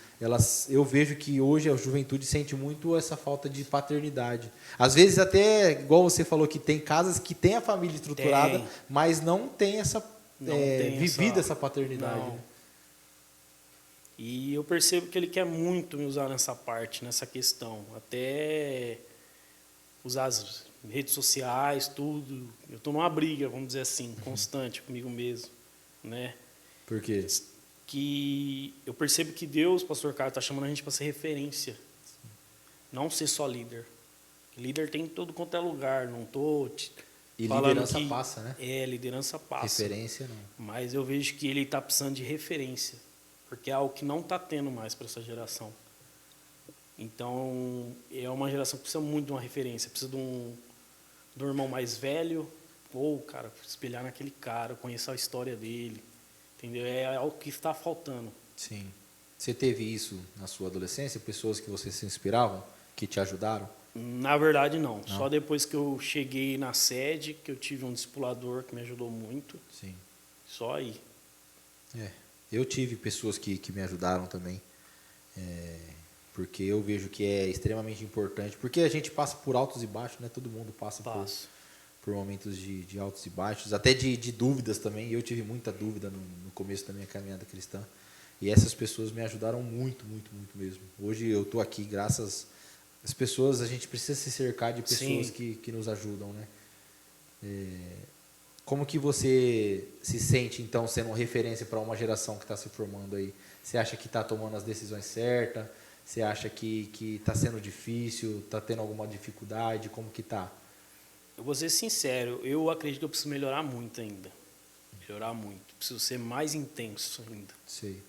A: eu vejo que hoje a juventude sente muito essa falta de paternidade. Às vezes até, igual você falou, que tem casas que tem a família estruturada, mas não tem vivida essa paternidade. Né?
B: E eu percebo que ele quer muito me usar nessa parte, nessa questão. Até usar as redes sociais, tudo. Eu estou numa briga, vamos dizer assim, constante comigo mesmo. Né?
A: Por quê?
B: Que eu percebo que Deus, pastor Carlos, está chamando a gente para ser referência. Não ser só líder. Líder tem em todo quanto é lugar. Não estou falando
A: liderança passa, né?
B: Liderança passa.
A: Referência não.
B: Mas eu vejo que ele está precisando de referência. Porque é algo que não está tendo mais para essa geração. Então, é uma geração que precisa muito de uma referência. Precisa de um irmão mais velho. Ou, cara, espelhar naquele cara, conhecer a história dele. Entendeu? É algo que está faltando.
A: Sim. Você teve isso na sua adolescência? Pessoas que você se inspiravam, que te ajudaram?
B: Na verdade, não. Só depois que eu cheguei na sede, que eu tive um discipulador que me ajudou muito.
A: Sim.
B: Só aí.
A: Eu tive pessoas que me ajudaram também, porque eu vejo que é extremamente importante, porque a gente passa por altos e baixos, né? Todo mundo passa por momentos de altos e baixos, até de dúvidas também. Eu tive muita dúvida no começo da minha caminhada cristã, e essas pessoas me ajudaram muito, muito, muito mesmo. Hoje eu estou aqui graças às pessoas. A gente precisa se cercar de pessoas que nos ajudam, né? Como que você se sente, então, sendo uma referência para uma geração que está se formando aí? Você acha que está tomando as decisões certas? Você acha que está sendo difícil? Está tendo alguma dificuldade? Como que está?
B: Eu vou ser sincero, eu acredito que eu preciso melhorar muito ainda. Melhorar muito. Preciso ser mais intenso ainda.
A: Sei.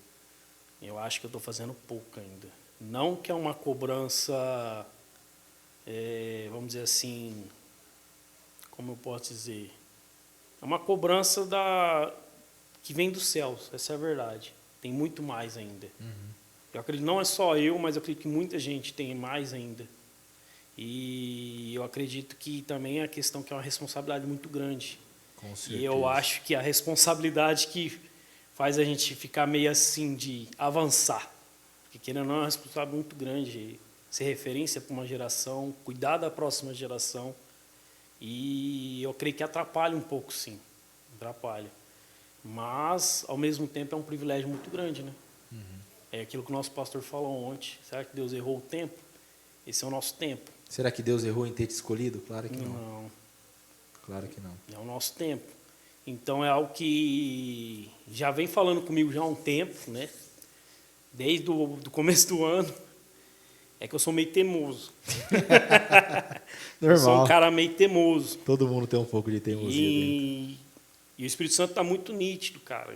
B: Eu acho que eu estou fazendo pouco ainda. Não que é uma cobrança, vamos dizer assim, como eu posso dizer... É uma cobrança que vem dos céus, essa é a verdade. Tem muito mais ainda. Eu acredito, não é só eu, mas eu acredito que muita gente tem mais ainda. E eu acredito que também é a questão que é uma responsabilidade muito grande.
A: Com certeza.
B: E eu acho que a responsabilidade que faz a gente ficar meio assim de avançar. Porque querendo ou não, é uma responsabilidade muito grande. Ser referência para uma geração, cuidar da próxima geração. E eu creio que atrapalha um pouco, sim. Atrapalha. Mas, ao mesmo tempo, é um privilégio muito grande, né? É aquilo que o nosso pastor falou ontem. Será que Deus errou o tempo? Esse é o nosso tempo.
A: Será que Deus errou em ter te escolhido? Claro que não.
B: Não.
A: Claro que não.
B: É o nosso tempo. Então, é algo que já vem falando comigo já há um tempo, né? Desde do começo do ano. É que eu sou meio teimoso.
A: Normal.
B: Eu sou um cara meio teimoso.
A: Todo mundo tem um pouco de teimosia dentro.
B: E o Espírito Santo está muito nítido, cara.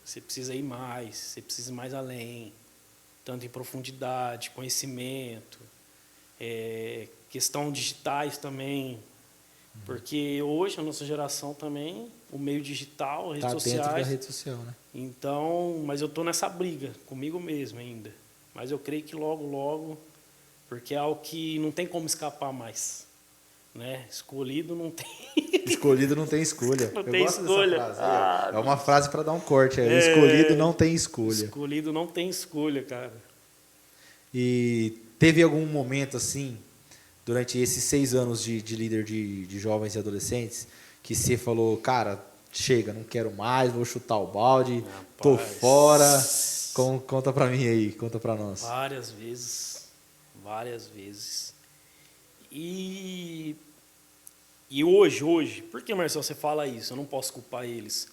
B: Você precisa ir mais, você precisa ir mais além. Tanto em profundidade, conhecimento, questão digitais também. Porque hoje, a nossa geração também, o meio digital, redes sociais...
A: Tá dentro da rede social, né?
B: Então, mas eu estou nessa briga comigo mesmo ainda. Mas eu creio que logo, logo, porque é algo que não tem como escapar mais. Né? Escolhido não tem.
A: Escolhido não tem escolha.
B: Não
A: Eu
B: tem
A: gosto
B: escolha.
A: dessa frase. É uma frase para dar um corte. Escolhido não tem escolha.
B: Escolhido não tem escolha, cara.
A: E teve algum momento assim, durante esses 6 anos de líder de jovens e adolescentes, que você falou, cara, chega, não quero mais, vou chutar o balde, tô fora. Conta pra mim aí, conta pra nós.
B: Várias vezes. E hoje, por que, Marcelo, você fala isso? Eu não posso culpar eles.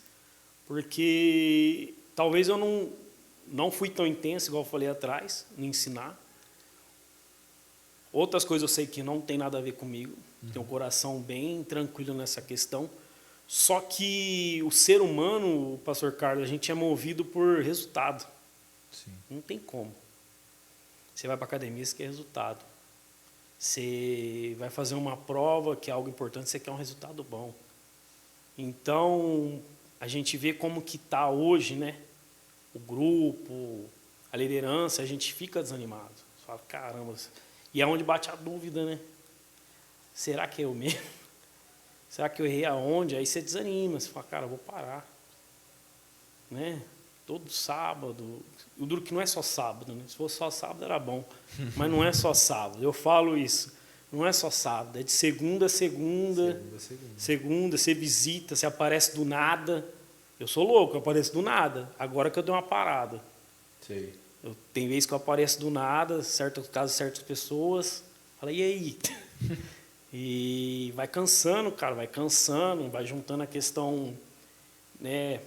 B: Porque talvez eu não fui tão intenso, igual eu falei atrás, em ensinar. Outras coisas eu sei que não tem nada a ver comigo. Tenho um coração bem tranquilo nessa questão. Só que o ser humano, o pastor Carlos, a gente é movido por resultado.
A: Sim.
B: Não tem como. Você vai para a academia, você quer resultado. Você vai fazer uma prova, que é algo importante, você quer um resultado bom. Então, a gente vê como que está hoje, né? O grupo, a liderança, a gente fica desanimado. Você fala, caramba. E é onde bate a dúvida, né? Será que é eu mesmo? Será que eu errei aonde? Aí você desanima, você fala, cara, eu vou parar. Né? Todo sábado. O duro que não é só sábado, né? Se fosse só sábado era bom. Mas não é só sábado. Eu falo isso. Não é só sábado. É de segunda a segunda. Segunda, você visita, você aparece do nada. Eu sou louco, eu apareço do nada. Agora que eu dei uma parada.
A: Sei.
B: Tem vezes que eu apareço do nada, certos casos, certas pessoas. Fala, e aí? E vai cansando, cara, vai juntando a questão, né,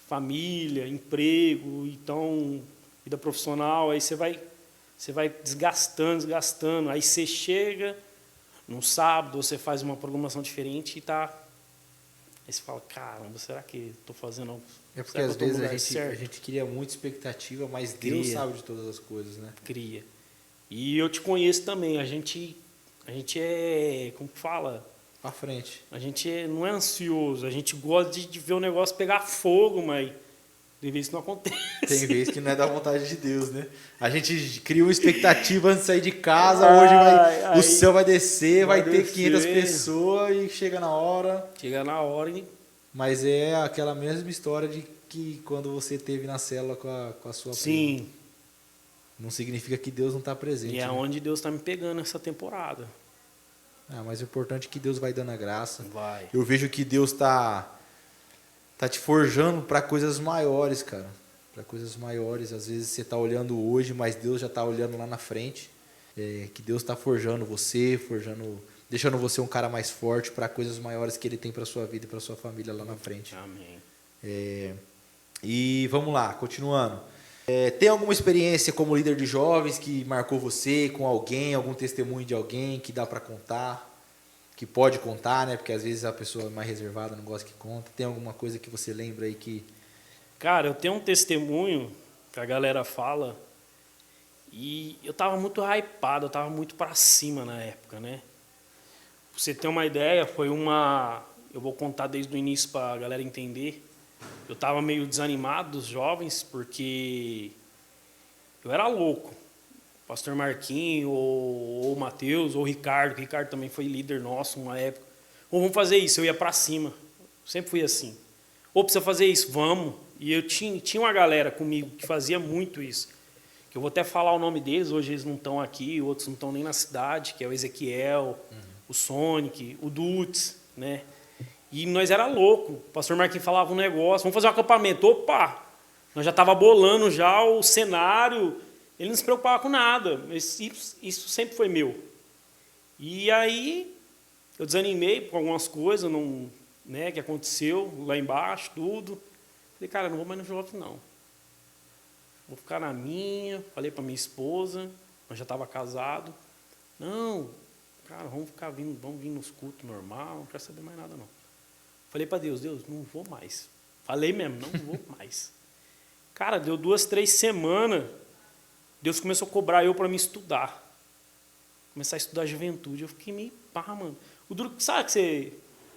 B: família, emprego, então, vida profissional, aí você vai desgastando, aí você chega num sábado, você faz uma programação diferente e tá. Aí você fala, caramba, será que estou fazendo algo?
A: É porque às vezes a gente cria muita expectativa, mas Deus sabe de todas as coisas, né?
B: Cria. E eu te conheço também, a gente é, como que fala?
A: Pra frente.
B: A gente não é ansioso, a gente gosta de ver o negócio pegar fogo, mas tem vezes que não acontece.
A: Tem vezes que não é da vontade de Deus, né? A gente cria uma expectativa antes de sair de casa, hoje o céu vai descer, vai ter 500 pessoas e chega na hora.
B: Mas
A: é aquela mesma história de que quando você esteve na célula com a sua
B: Sim.
A: prima. Não significa que Deus não está presente.
B: E é onde Deus está me pegando essa temporada.
A: Mas o importante é que Deus vai dando a graça.
B: Vai.
A: Eu vejo que Deus tá te forjando para coisas maiores, cara. Para coisas maiores. Às vezes você está olhando hoje, mas Deus já está olhando lá na frente. Que Deus está forjando você, deixando você um cara mais forte para coisas maiores que Ele tem para sua vida e para sua família lá na frente.
B: Amém.
A: E vamos lá, continuando. Tem alguma experiência como líder de jovens que marcou você com alguém, algum testemunho de alguém que dá para contar, que pode contar, né? Porque às vezes a pessoa é mais reservada, não gosta que conta. Tem alguma coisa que você lembra aí que...
B: Cara, eu tenho um testemunho que a galera fala e eu tava muito hypado, eu tava muito para cima na época, né? Pra você ter uma ideia, eu vou contar desde o início para a galera entender. Eu estava meio desanimado dos jovens, porque eu era louco. O pastor Marquinho, ou o Matheus, ou o Ricardo. O Ricardo também foi líder nosso uma época. Ou vamos fazer isso, eu ia para cima. Sempre fui assim. Ou precisa fazer isso, vamos. E eu tinha uma galera comigo que fazia muito isso. Que eu vou até falar o nome deles, hoje eles não estão aqui, outros não estão nem na cidade, que é o Ezequiel, o Sonic, o Dutz, né? E nós era louco. O pastor Marquinhos falava um negócio, vamos fazer um acampamento. Opa! Nós já estava bolando já o cenário. Ele não se preocupava com nada. Isso sempre foi meu. E aí eu desanimei por algumas coisas, não, né, que aconteceu lá embaixo, tudo. Falei, cara, não vou mais no jovem, não. Vou ficar na minha. Falei para minha esposa, nós já estava casado. Não, cara, vamos vir nos cultos normal, não quero saber mais nada, não. Falei para Deus, não vou mais. Falei mesmo, não vou mais. Cara, deu 2, 3 semanas, Deus começou a cobrar eu para me estudar. Começar a estudar a juventude. Eu fiquei meio pá, mano. O duro, sabe que você...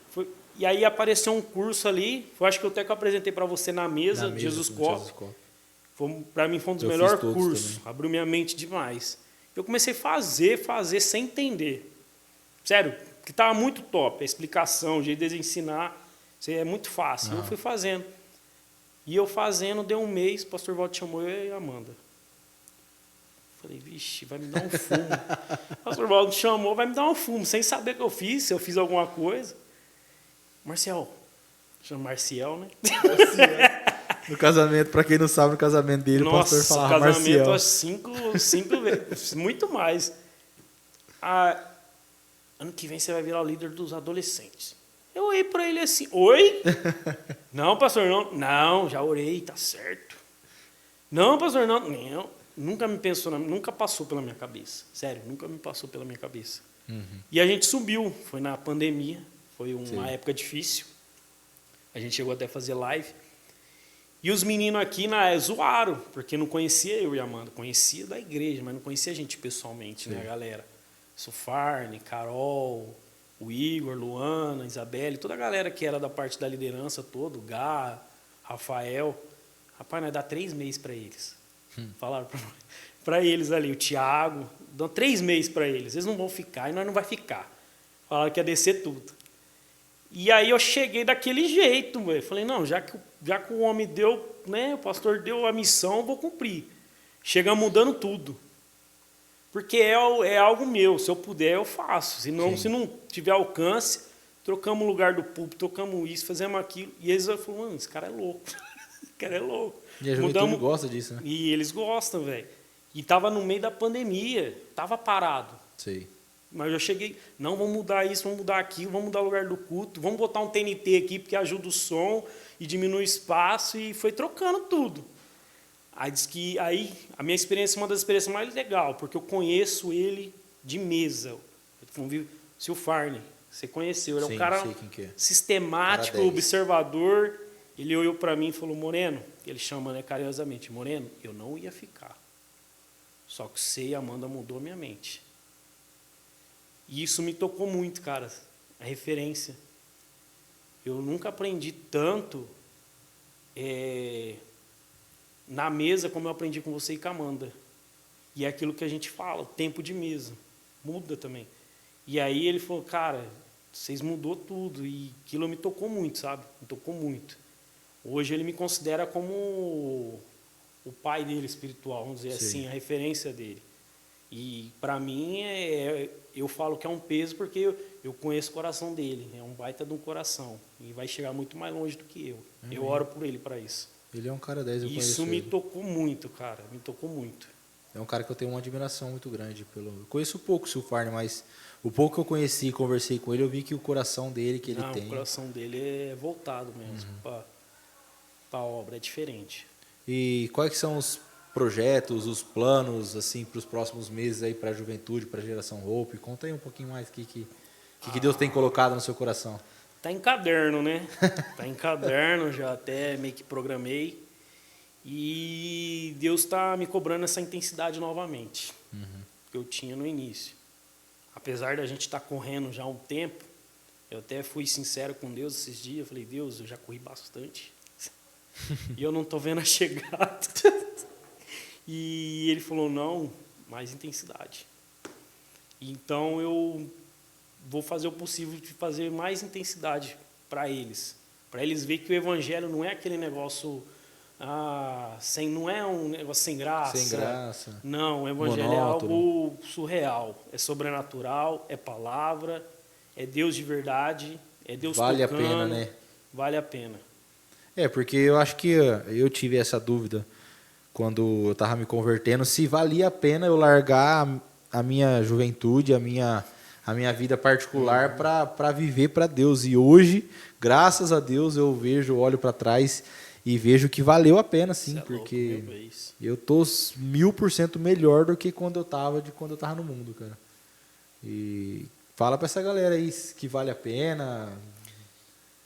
B: Foi... E aí apareceu um curso ali, eu acho que eu apresentei para você na mesa de Jesus Cop. Para mim foi um dos melhores cursos. Abriu minha mente demais. Eu comecei a fazer sem entender. Sério, que estava muito top. A explicação, o jeito de ensinar, isso é muito fácil. Eu fui fazendo. E eu fazendo, deu um mês, o pastor Walter chamou eu e a Amanda. Falei, vixe, vai me dar um fumo. O pastor Walter chamou, vai me dar um fumo, sem saber o que eu fiz, se eu fiz alguma coisa. Marcial. Chama Marcial, né?
A: No casamento, para quem não sabe, no casamento dele, o pastor falava Marcial.
B: Nossa, casamento 5 vezes, muito mais. Ano que vem você vai virar o líder dos adolescentes. Eu olhei para ele assim, oi? Não, pastor, não. Não, já orei, tá certo. Não, pastor, não. Não, nunca passou pela minha cabeça. Sério, nunca me passou pela minha cabeça. E a gente subiu, foi na pandemia, foi uma época difícil. A gente chegou até a fazer live. E os meninos aqui zoaram, porque não conhecia eu e a Amanda. Conhecia da igreja, mas não conhecia a gente pessoalmente, né, galera? Sufarne, Carol, o Igor, Luana, Isabelle, toda a galera que era da parte da liderança toda, o Gá, Rafael. Rapaz, nós dá 3 meses para eles. Falaram para eles ali, o Thiago, dão 3 meses para eles. Eles não vão ficar e nós não vai ficar. Falaram que ia descer tudo. E aí eu cheguei daquele jeito, velho. Falei, não, já que o homem deu, né, o pastor deu a missão, eu vou cumprir. Chegamos mudando tudo. Porque é algo meu, se eu puder eu faço. Se não tiver alcance, trocamos o lugar do púlpito, trocamos isso, fazemos aquilo. E eles falaram, mano, esse cara é louco. Esse cara é louco.
A: E a juventude gosta disso, né?
B: E eles gostam, velho. E tava no meio da pandemia, tava parado.
A: Sei.
B: Mas eu cheguei, não, vamos mudar isso, vamos mudar aquilo, vamos mudar o lugar do culto, vamos botar um TNT aqui, porque ajuda o som e diminui o espaço, e foi trocando tudo. Aí a minha experiência é uma das experiências mais legais, porque eu conheço ele de mesa. O seu Farney, você conheceu, ele é um cara sistemático, cara observador. Ele olhou para mim e falou, Moreno, ele chama, né, carinhosamente, Moreno, eu não ia ficar. Só que você e a Amanda mudou a minha mente. E isso me tocou muito, cara, a referência. Eu nunca aprendi tanto na mesa como eu aprendi com você e com a Amanda. E é aquilo que a gente fala, o tempo de mesa. Muda também. E aí ele falou, cara, vocês mudou tudo. E aquilo me tocou muito, sabe? Me tocou muito. Hoje ele me considera como o pai dele espiritual, vamos dizer assim, a referência dele. E para mim, eu falo que é um peso porque eu conheço o coração dele. É um baita de um coração. E vai chegar muito mais longe do que eu. Eu oro por ele para isso.
A: Ele é um cara 10, eu conheço
B: isso me tocou muito, cara. Me tocou muito.
A: É um cara que eu tenho uma admiração muito grande. Eu conheço pouco o Silfarne, mas o pouco que eu conheci e conversei com ele, eu vi que o coração dele que ele tem...
B: O coração dele é voltado mesmo para a obra, é diferente.
A: E quais são os projetos, os planos assim para os próximos meses aí para a juventude, para a geração Hope? Conta aí um pouquinho mais o que Deus tem colocado no seu coração.
B: Tá em caderno, né? Tá em caderno, já até meio que programei. E Deus está me cobrando essa intensidade novamente, que eu tinha no início. Apesar da gente estar correndo já há um tempo, Eu até fui sincero com Deus esses dias. Eu falei, Deus, eu já corri bastante. E eu não estou vendo a chegada. E ele falou, não, mais intensidade. Então eu vou fazer o possível de fazer mais intensidade para eles verem que o evangelho não é aquele negócio não é um negócio sem graça.
A: Sem graça.
B: Não, o evangelho
A: Monótono.
B: é algo surreal, é sobrenatural, é palavra, é Deus de verdade, é Deus
A: Vale a
B: tocando,
A: pena, né?
B: Vale a pena.
A: Porque eu acho que eu tive essa dúvida quando eu estava me convertendo, se valia a pena eu largar a minha juventude, a minha vida particular para viver para Deus. E hoje, graças a Deus, eu olho para trás e vejo que valeu a pena, sim, porque eu tô 1000% melhor do que quando eu estava no mundo, cara. E fala para essa galera aí que vale a pena.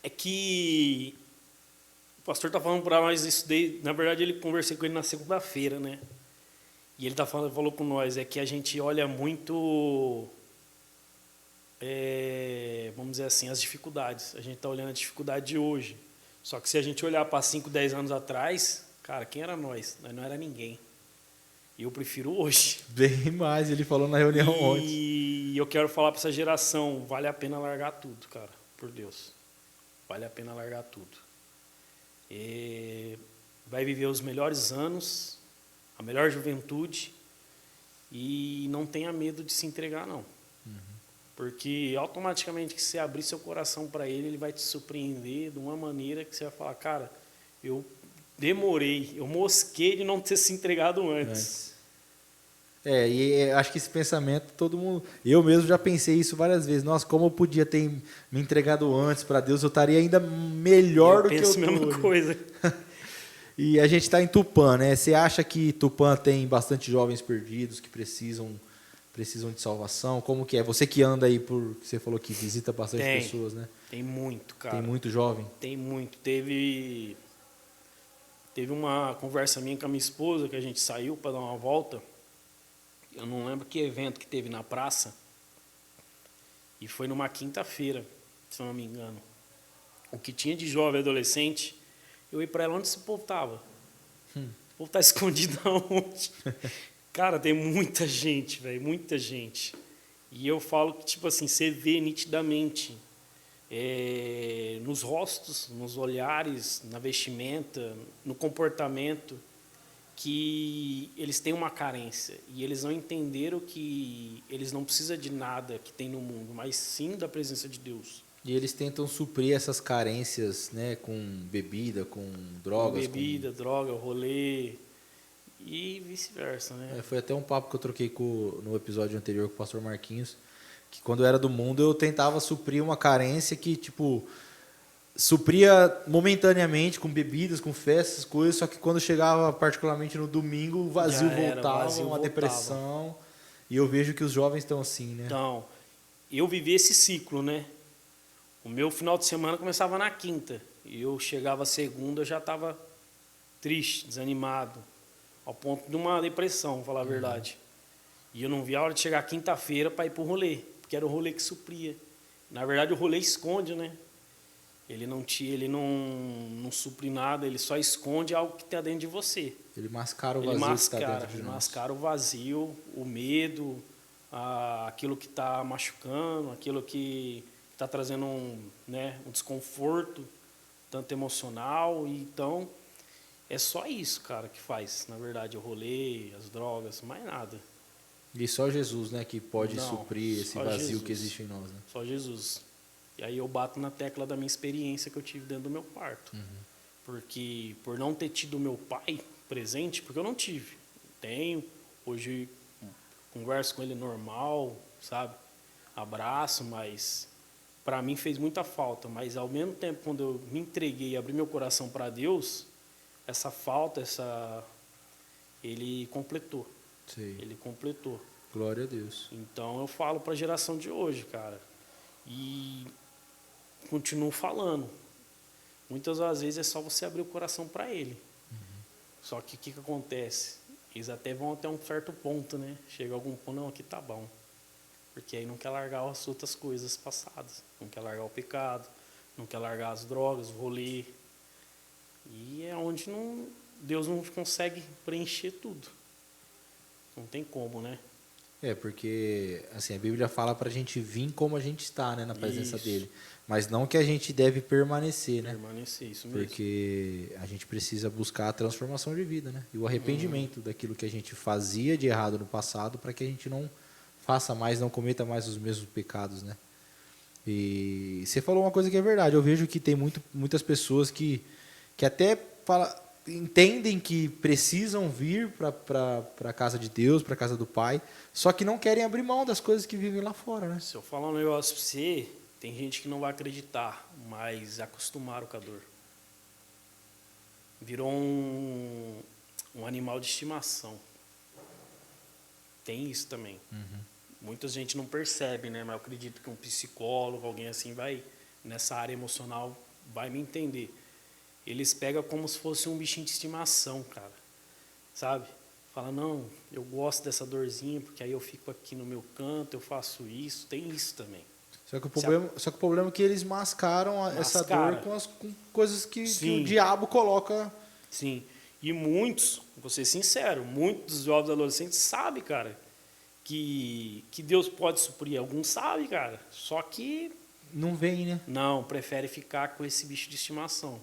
B: É que o pastor tá falando para nós isso daí, na verdade ele conversei com ele na segunda-feira, né? E ele falou com nós, é que a gente olha muito, vamos dizer assim, as dificuldades. A gente tá olhando a dificuldade de hoje. Só que se a gente olhar para 5, 10 anos atrás, cara, quem era nós? Nós não era ninguém. E eu prefiro hoje.
A: Bem mais, ele falou na reunião ontem.
B: E eu quero falar para essa geração, vale a pena largar tudo, cara, por Deus. Vale a pena largar tudo. Vai viver os melhores anos, a melhor juventude, e não tenha medo de se entregar, não. Porque automaticamente que você abrir seu coração para ele, ele vai te surpreender de uma maneira que você vai falar, cara, eu demorei, eu mosquei de não ter se entregado antes.
A: E acho que esse pensamento, todo mundo... Eu mesmo já pensei isso várias vezes. Nossa, como eu podia ter me entregado antes para Deus, eu estaria ainda melhor do que eu tô.
B: Eu penso a mesma coisa.
A: E a gente está em Tupã, né? Você acha que Tupã tem bastante jovens perdidos que precisam de salvação? Como que é? Você que anda aí você falou que visita bastante pessoas, né?
B: Tem muito, cara.
A: Tem muito jovem?
B: Tem muito. Teve uma conversa minha com a minha esposa, que a gente saiu para dar uma volta. Eu não lembro que evento que teve na praça. E foi numa quinta-feira, se eu não me engano. O que tinha de jovem adolescente, eu ia para ela, onde esse povo estava? O povo está escondido aonde? Cara, tem muita gente, velho, muita gente. E eu falo que, tipo assim, você vê nitidamente nos rostos, nos olhares, na vestimenta, no comportamento, que eles têm uma carência. E eles não entenderam que eles não precisam de nada que tem no mundo, mas sim da presença de Deus.
A: E eles tentam suprir essas carências, né, com bebida, com drogas.
B: Droga, rolê e vice-versa, né?
A: Foi até um papo que eu troquei no episódio anterior com o pastor Marquinhos, que quando eu era do mundo eu tentava suprir uma carência que, tipo, supria momentaneamente com bebidas, com festas, coisas, só que quando chegava particularmente no domingo, o vazio voltava, depressão. E eu vejo que os jovens estão assim, né?
B: Então, eu vivi esse ciclo, né? O meu final de semana começava na quinta. E eu chegava segunda, eu já estava triste, desanimado, ao ponto de uma depressão, pra falar a verdade. E eu não via a hora de chegar quinta-feira para ir pro rolê, porque era o rolê que supria. Na verdade, o rolê esconde, né? Ele não supre nada, ele só esconde algo que está dentro de você.
A: Ele mascara o vazio que está dentro de nós.
B: Ele mascara o vazio, o medo, aquilo que está machucando, aquilo que está trazendo um desconforto, tanto emocional. Então, é só isso, cara, que faz, na verdade, o rolê, as drogas, mais nada.
A: E só Jesus, né, que pode suprir esse vazio Jesus, que existe em nós. Né?
B: Só Jesus. E aí eu bato na tecla da minha experiência que eu tive dentro do meu quarto. Porque por não ter tido meu pai presente, porque eu não tive. Tenho, hoje converso com ele normal, sabe? Abraço, mas para mim fez muita falta. Mas ao mesmo tempo, quando eu me entreguei e abri meu coração para Deus, essa falta, ele completou.
A: Sim.
B: Ele completou.
A: Glória a Deus.
B: Então eu falo para a geração de hoje, cara. E continuo falando. Muitas das vezes é só você abrir o coração para ele. Só que o que acontece? Eles até vão até um certo ponto, né? Chega algum ponto, não, aqui tá bom. Porque aí não quer largar as outras coisas passadas. Não quer largar o pecado, não quer largar as drogas, o rolê. E é onde Deus não consegue preencher tudo. Não tem como, né?
A: Porque assim, a Bíblia fala para a gente vir como a gente está, né, na presença
B: Isso.
A: dele. Mas não que a gente deve permanecer, né?
B: Permanecer, isso mesmo.
A: Porque a gente precisa buscar a transformação de vida, né? E o arrependimento daquilo que a gente fazia de errado no passado para que a gente não faça mais, não cometa mais os mesmos pecados, né? E você falou uma coisa que é verdade. Eu vejo que tem muitas pessoas que até entendem que precisam vir para a casa de Deus, para a casa do Pai, só que não querem abrir mão das coisas que vivem lá fora, né?
B: Se eu falar um negócio pra você, tem gente que não vai acreditar, mas acostumaram com a dor. Virou um animal de estimação. Tem isso também. Muita gente não percebe, né? Mas eu acredito que um psicólogo, alguém assim, nessa área emocional, vai me entender. Eles pegam como se fosse um bichinho de estimação, cara. Sabe? Fala, não, eu gosto dessa dorzinha, porque aí eu fico aqui no meu canto, eu faço isso. Tem isso também.
A: Só que o problema é que eles mascaram essa dor com coisas que o diabo coloca.
B: Sim. E muitos, vou ser sincero, muitos dos jovens adolescentes sabem, cara, que Deus pode suprir. Alguns sabem, cara. Só que
A: não vem, né?
B: Não, prefere ficar com esse bicho de estimação.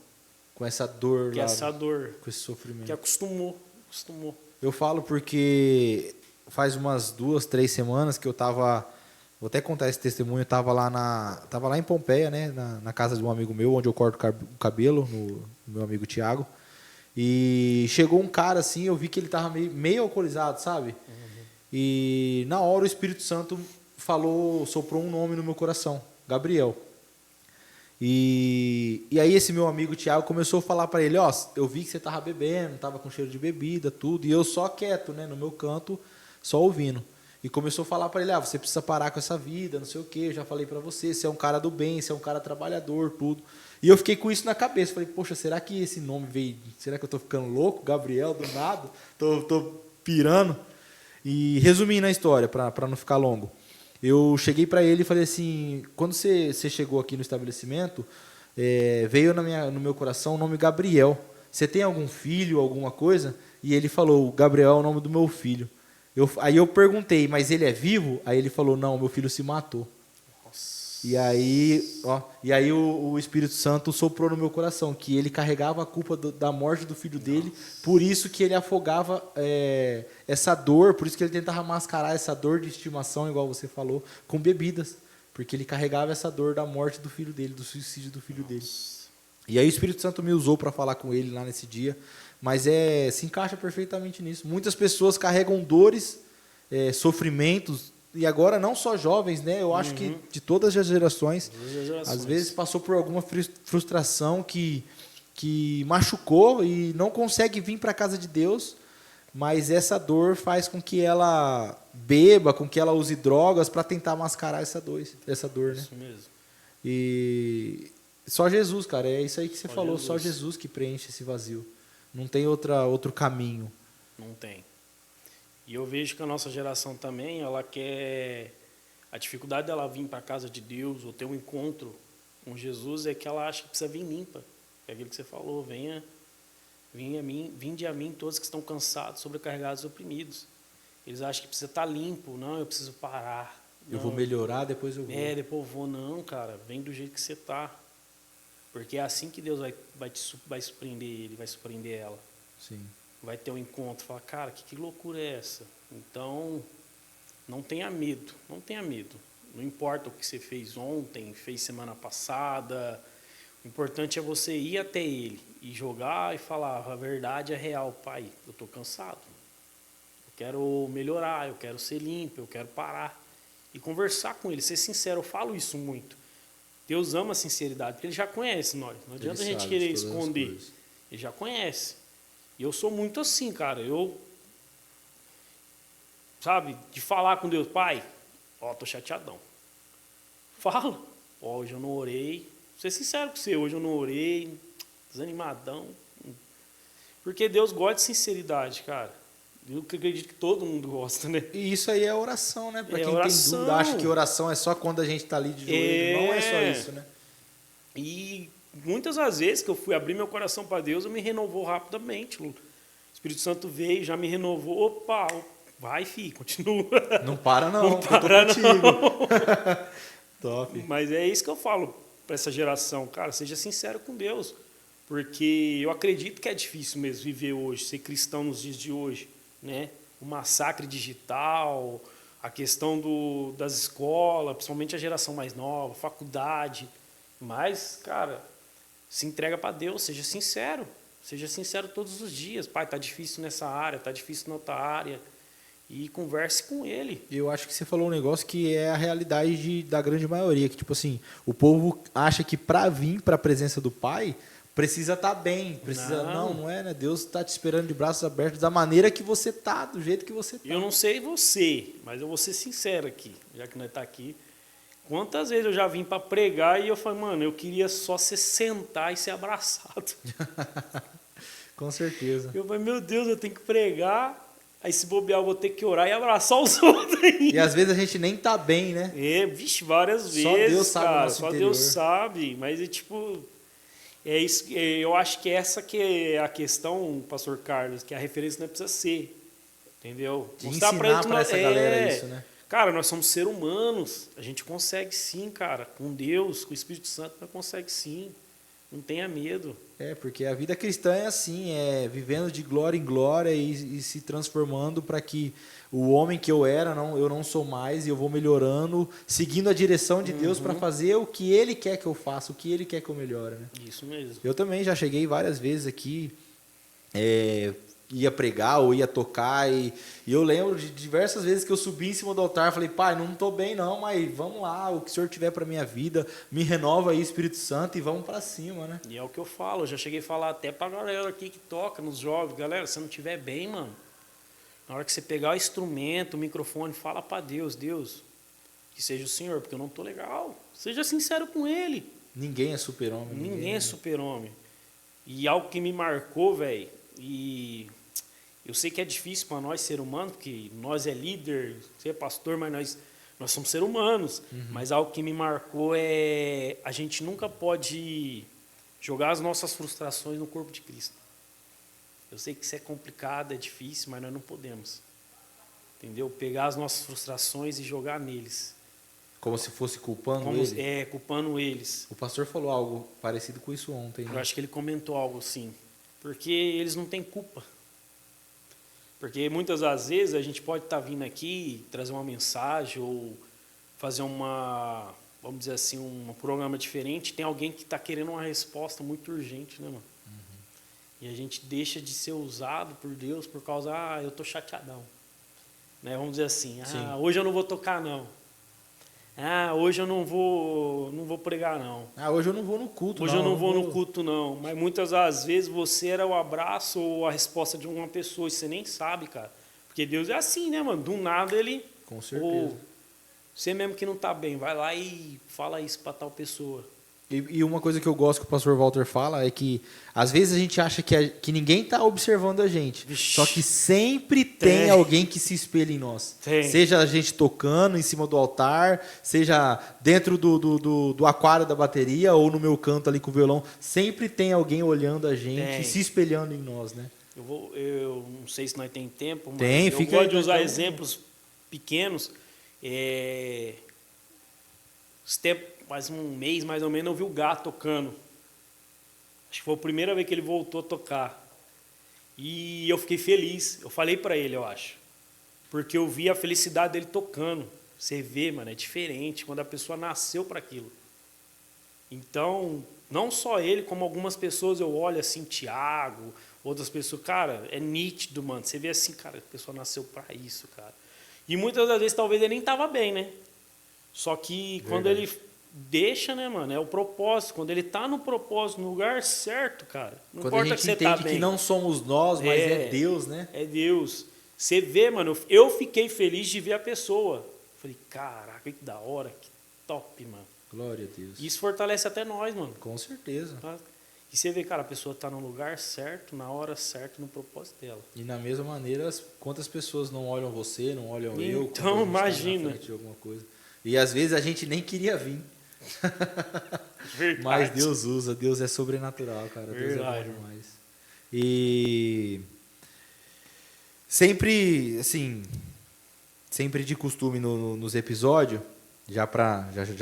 A: Com essa dor lá.
B: Essa dor.
A: Com esse sofrimento.
B: Que acostumou.
A: Eu falo porque faz umas 2, 3 semanas que eu tava... Vou até contar esse testemunho. Eu tava lá em Pompeia, né? Na casa de um amigo meu, onde eu corto o cabelo, no meu amigo Tiago. E chegou um cara assim, eu vi que ele tava meio alcoolizado, sabe? E na hora o Espírito Santo soprou um nome no meu coração, Gabriel. E aí esse meu amigo Tiago começou a falar para ele, eu vi que você tava bebendo, tava com cheiro de bebida, tudo, e eu só quieto, né, no meu canto, só ouvindo. E começou a falar para ele, você precisa parar com essa vida, não sei o quê, eu já falei para você é um cara do bem, você é um cara trabalhador, tudo. E eu fiquei com isso na cabeça, falei, poxa, será que esse nome veio, será que eu tô ficando louco, Gabriel, do nada? Tô pirando. E resumindo a história, para não ficar longo. Eu cheguei para ele e falei assim, quando você chegou aqui no estabelecimento, veio no meu coração o nome Gabriel. Você tem algum filho, alguma coisa? E ele falou, Gabriel é o nome do meu filho. Aí eu perguntei, mas ele é vivo? Aí ele falou, não, meu filho se matou.
B: Nossa.
A: E aí o Espírito Santo soprou no meu coração que ele carregava a culpa da morte do filho dele, por isso que ele afogava essa dor, por isso que ele tentava mascarar essa dor de estimação, igual você falou, com bebidas, porque ele carregava essa dor da morte do filho dele, do suicídio do filho dele. E aí o Espírito Santo me usou para falar com ele lá nesse dia, mas se encaixa perfeitamente nisso. Muitas pessoas carregam dores, sofrimentos, e agora não só jovens, né? Eu acho que de todas as gerações, às vezes passou por alguma frustração que machucou e não consegue vir para a casa de Deus, mas essa dor faz com que ela beba, com que ela use drogas para tentar mascarar essa dor, né?
B: Isso mesmo.
A: E só Jesus, cara, é isso aí que você falou,
B: Jesus.
A: só Jesus que preenche esse vazio. Não tem outro caminho.
B: Não tem. E eu vejo que a nossa geração também, ela quer... A dificuldade dela vir para a casa de Deus ou ter um encontro com Jesus é que ela acha que precisa vir limpa. É aquilo que você falou, vinde a mim todos que estão cansados, sobrecarregados e oprimidos. Eles acham que precisa estar limpo. Não, eu preciso parar.
A: Eu vou melhorar, depois eu vou.
B: Depois eu vou. Não, cara, vem do jeito que você está. Porque é assim que Deus vai surpreender ele, vai surpreender ela.
A: Sim.
B: Vai ter um encontro, fala, cara, que loucura é essa? Então, não tenha medo, não tenha medo. Não importa o que você fez ontem, fez semana passada, o importante é você ir até ele e jogar e falar, a verdade é real, pai, eu estou cansado. Eu quero melhorar, eu quero ser limpo, eu quero parar. E conversar com ele, ser sincero, eu falo isso muito. Deus ama a sinceridade, porque ele já conhece nós. Não adianta a gente querer esconder, ele já conhece. E eu sou muito assim, cara. De falar com Deus, pai, tô chateadão. Fala. Hoje eu não orei. Vou ser sincero com você, hoje eu não orei, desanimadão. Porque Deus gosta de sinceridade, cara. Eu acredito que todo mundo gosta, né?
A: E isso aí é oração, né? Pra
B: É
A: quem
B: oração.
A: tem dúvida, acha que oração é só quando a gente tá ali de joelho. Não é só isso, né?
B: E muitas das vezes que eu fui abrir meu coração para Deus, eu me renovou rapidamente. O Espírito Santo veio, já me renovou. Opa, vai, filho, continua.
A: Não para não,
B: Não
A: que
B: para,
A: eu tô contigo. Top.
B: Mas é isso que eu falo para essa geração. Cara, seja sincero com Deus. Porque eu acredito que é difícil mesmo viver hoje, ser cristão nos dias de hoje, né? O massacre digital, a questão das escolas, principalmente a geração mais nova, faculdade. Mas, cara, se entrega para Deus, seja sincero. Seja sincero todos os dias. Pai, tá difícil nessa área, tá difícil na outra área. E converse com ele.
A: Eu acho que você falou um negócio que é a realidade da grande maioria, que tipo assim, o povo acha que para vir para a presença do Pai precisa estar bem, precisa não é, né? Deus está te esperando de braços abertos da maneira que você tá, do jeito que você tá.
B: Eu não sei você, mas eu vou ser sincero aqui, já que nós tá aqui. Quantas vezes eu já vim para pregar e eu falei, mano, eu queria só se sentar e ser abraçado.
A: Com certeza.
B: Eu falei, meu Deus, eu tenho que pregar. Aí se bobear eu vou ter que orar e abraçar os outros ainda.
A: E às vezes a gente nem tá bem, né?
B: Vixe, várias vezes,
A: Só Deus sabe o
B: cara.
A: nosso
B: Só
A: interior.
B: Deus sabe. Mas é tipo, é isso. Eu acho que essa que é a questão, pastor Carlos, que a referência não precisa ser. Entendeu?
A: De ensinar para essa galera isso, né?
B: Cara, nós somos seres humanos. A gente consegue sim, cara. Com Deus, com o Espírito Santo, nós consegue sim. Não tenha medo.
A: É, porque a vida cristã é assim, é vivendo de glória em glória e se transformando para que o homem que eu era, eu não sou mais, e eu vou melhorando, seguindo a direção de Deus para fazer o que Ele quer que eu faça, o que Ele quer que eu melhore, né?
B: Isso mesmo.
A: Eu também já cheguei várias vezes aqui, ia pregar ou ia tocar, e eu lembro de diversas vezes que eu subi em cima do altar, falei, pai, não estou bem não, mas vamos lá, o que o Senhor tiver para minha vida, me renova aí, Espírito Santo, e vamos para cima, né?
B: E é o que eu falo, eu já cheguei a falar até pra galera aqui que toca nos jogos, galera, se não estiver bem, mano, na hora que você pegar o instrumento, o microfone, fala pra Deus, Deus, que seja o Senhor, porque eu não tô legal. Seja sincero com Ele.
A: Ninguém é super-homem.
B: Ninguém é super-homem. E algo que me marcou, velho, e eu sei que é difícil para nós, ser humano, porque nós é líder, você é pastor, mas nós somos seres humanos. Mas algo que me marcou é a gente nunca pode jogar as nossas frustrações no corpo de Cristo. Eu sei que isso é complicado, é difícil, mas nós não podemos. Entendeu? Pegar as nossas frustrações e jogar neles.
A: Como se fosse culpando ele?
B: Culpando eles.
A: O pastor falou algo parecido com isso ontem, né?
B: Eu acho que ele comentou algo assim. Porque eles não têm culpa. Porque muitas das vezes a gente pode estar vindo aqui, trazer uma mensagem ou fazer vamos dizer assim, um programa diferente. Tem alguém que está querendo uma resposta muito urgente, né, mano? E a gente deixa de ser usado por Deus por causa, eu tô chateadão. Né? Vamos dizer assim, hoje eu não vou tocar não. Hoje eu não vou pregar não.
A: Hoje eu não vou no culto,
B: Hoje eu não vou no culto não. Mas muitas das vezes você era o abraço ou a resposta de uma pessoa e você nem sabe, cara. Porque Deus é assim, né, mano? Do nada ele...
A: Com certeza.
B: Você mesmo que não tá bem, vai lá e fala isso pra tal pessoa.
A: E uma coisa que eu gosto que o pastor Walter fala é que às vezes a gente acha que ninguém está observando a gente.
B: Vixe.
A: Só que sempre tem alguém que se espelha em nós.
B: Tem.
A: Seja a gente tocando em cima do altar, seja dentro do aquário da bateria ou no meu canto ali com o violão. Sempre tem alguém olhando a gente e se espelhando em nós, né?
B: Eu não sei se nós tem tempo, mas
A: tem,
B: eu gosto de usar exemplos pequenos. Faz um mês, mais ou menos, eu vi o Gato tocando. Acho que foi a primeira vez que ele voltou a tocar. E eu fiquei feliz. Eu falei para ele, eu acho. Porque eu vi a felicidade dele tocando. Você vê, mano, é diferente quando a pessoa nasceu para aquilo. Então, não só ele, como algumas pessoas eu olho assim, Thiago, outras pessoas, cara, é nítido, mano. Você vê assim, cara, a pessoa nasceu para isso, cara. E muitas das vezes talvez ele nem tava bem, né? Só que quando ele deixa, né, mano, é o propósito. Quando ele tá no propósito, no lugar certo, cara, não
A: quando
B: importa
A: a
B: que
A: gente
B: você tá
A: entende
B: bem.
A: que não somos nós, mas é Deus, né?
B: É Deus. Você vê, mano, eu fiquei feliz de ver a pessoa. Falei, caraca, que da hora, que top, mano.
A: Glória a Deus.
B: Isso fortalece até nós, mano.
A: Com certeza.
B: Tá? E você vê, cara, a pessoa está no lugar certo, na hora certa, no propósito dela.
A: E na mesma maneira, quantas pessoas não olham você, não olham eu,
B: Então,
A: quando a gente
B: imagina.
A: tá na frente de alguma coisa. E às vezes a gente nem queria vir.
B: Verdade.
A: Mas Deus usa, Deus é sobrenatural, cara. Deus
B: Verdade.
A: é bom demais. E sempre, assim, sempre de costume nos episódios, já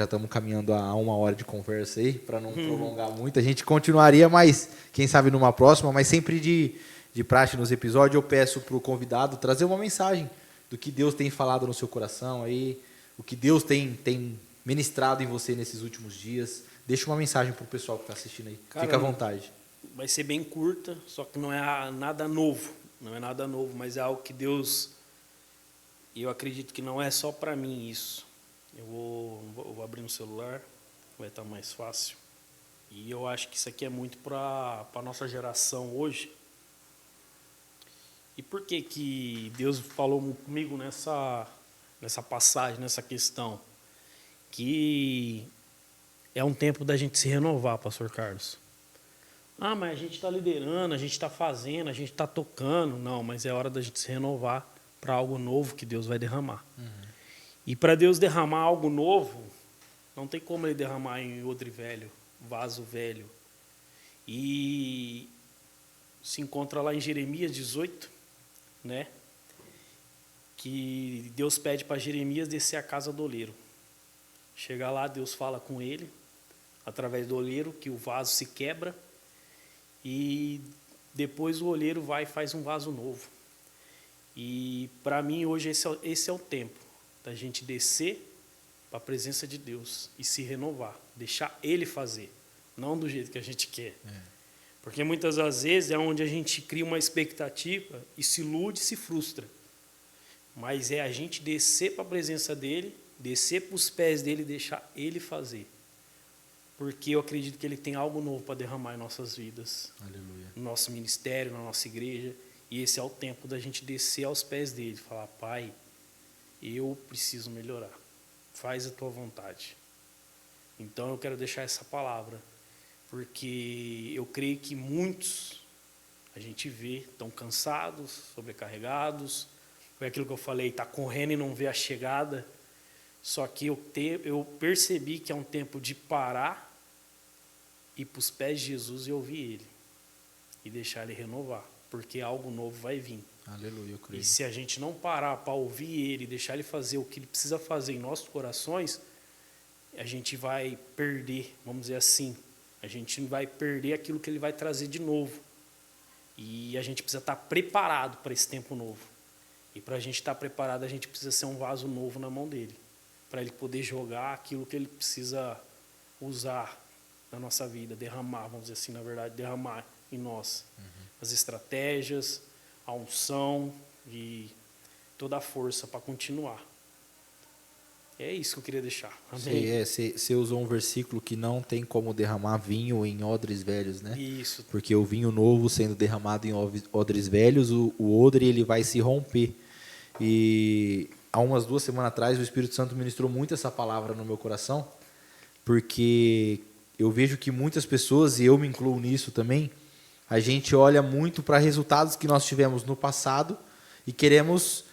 A: estamos caminhando a 1 hora de conversa aí, para não prolongar muito. A gente continuaria, mas quem sabe numa próxima, mas sempre de praxe nos episódios, eu peço para o convidado trazer uma mensagem do que Deus tem falado no seu coração aí, o que Deus tem ministrado em você nesses últimos dias. Deixa uma mensagem para o pessoal que está assistindo aí.
B: Cara,
A: Fica à vontade.
B: Vai ser bem curta, só que não é nada novo. Não é nada novo, mas é algo que Deus... Eu acredito que não é só para mim isso. Eu vou abrir no celular, vai estar mais fácil. E eu acho que isso aqui é muito para a nossa geração hoje. E por que que Deus falou comigo nessa passagem, nessa questão? Que é um tempo da gente se renovar, pastor Carlos. Ah, mas a gente está liderando, a gente está fazendo, a gente está tocando. Não, mas é hora da gente se renovar para algo novo que Deus vai derramar. Uhum. E para Deus derramar algo novo, não tem como Ele derramar em odre velho, vaso velho. E se encontra lá em Jeremias 18, né? Que Deus pede para Jeremias descer a casa do oleiro. Chega lá, Deus fala com ele, através do oleiro, que o vaso se quebra. E depois o oleiro vai e faz um vaso novo. E para mim hoje esse é o tempo da gente descer para a presença de Deus e se renovar, deixar Ele fazer, não do jeito que a gente quer. Porque muitas das vezes é onde a gente cria uma expectativa e se ilude e se frustra. Mas é a gente descer para a presença dEle, descer para os pés dEle e deixar Ele fazer. Porque eu acredito que Ele tem algo novo para derramar em nossas vidas.
A: Aleluia.
B: No nosso ministério, na nossa igreja. E esse é o tempo da gente descer aos pés dele e falar: Pai, eu preciso melhorar. Faz a tua vontade. Então eu quero deixar essa palavra. Porque eu creio que muitos, a gente vê, estão cansados, sobrecarregados. Foi aquilo que eu falei, está correndo e não vê a chegada. Só que eu percebi que é um tempo de parar, ir para os pés de Jesus e ouvir Ele. E deixar Ele renovar. Porque algo novo vai vir.
A: Aleluia, eu creio.
B: E se a gente não parar para ouvir Ele, deixar Ele fazer o que Ele precisa fazer em nossos corações, a gente vai perder, vamos dizer assim, a gente vai perder aquilo que Ele vai trazer de novo. E a gente precisa estar preparado para esse tempo novo. E para a gente estar preparado, a gente precisa ser um vaso novo na mão dEle. Para Ele poder jogar aquilo que Ele precisa usar na nossa vida, derramar, vamos dizer assim, na verdade, derramar em nós. As estratégias, a unção e toda a força para continuar. É isso que eu queria deixar. Amém.
A: Você usou um versículo que não tem como derramar vinho em odres velhos, né?
B: Isso.
A: Porque o vinho novo sendo derramado em odres velhos, o odre ele vai se romper. E há umas 2 semanas atrás o Espírito Santo ministrou muito essa palavra no meu coração, porque eu vejo que muitas pessoas, e eu me incluo nisso também, a gente olha muito para resultados que nós tivemos no passado e queremos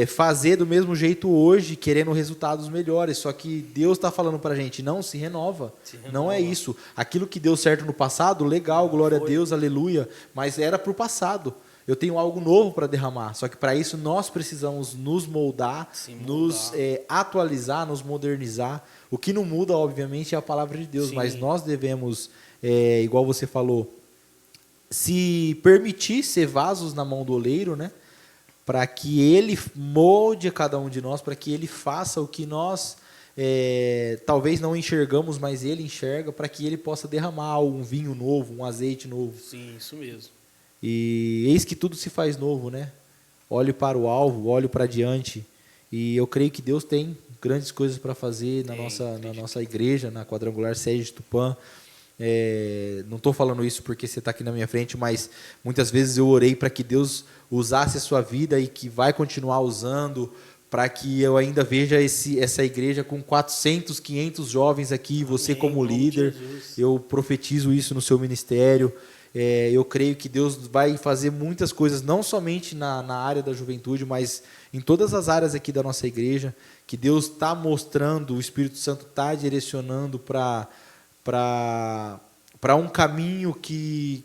A: fazer do mesmo jeito hoje, querendo resultados melhores. Só que Deus está falando para a gente, não, se renova. Não é isso. Aquilo que deu certo no passado, legal, glória a Deus, aleluia, mas era para o passado. Eu tenho algo novo para derramar. Só que para isso nós precisamos nos moldar, nos atualizar, nos modernizar. O que não muda, obviamente, é a palavra de Deus, mas nós devemos, igual você falou, se permitir ser vasos na mão do oleiro, né? Para que ele molde a cada um de nós, para que ele faça o que nós talvez não enxergamos, mas ele enxerga, para que ele possa derramar um vinho novo, um azeite novo.
B: Sim, isso mesmo.
A: E eis que tudo se faz novo, né? Olhe para o alvo, olhe para diante. E eu creio que Deus tem grandes coisas para fazer na nossa igreja, na Quadrangular Sede de Tupã. Não estou falando isso porque você está aqui na minha frente, mas muitas vezes eu orei para que Deus usasse a sua vida e que vai continuar usando para que eu ainda veja essa igreja com 400, 500 jovens aqui, você como líder. Eu profetizo isso no seu ministério. Eu creio que Deus vai fazer muitas coisas, não somente na área da juventude, mas em todas as áreas aqui da nossa igreja, que Deus está mostrando, o Espírito Santo está direcionando para um caminho que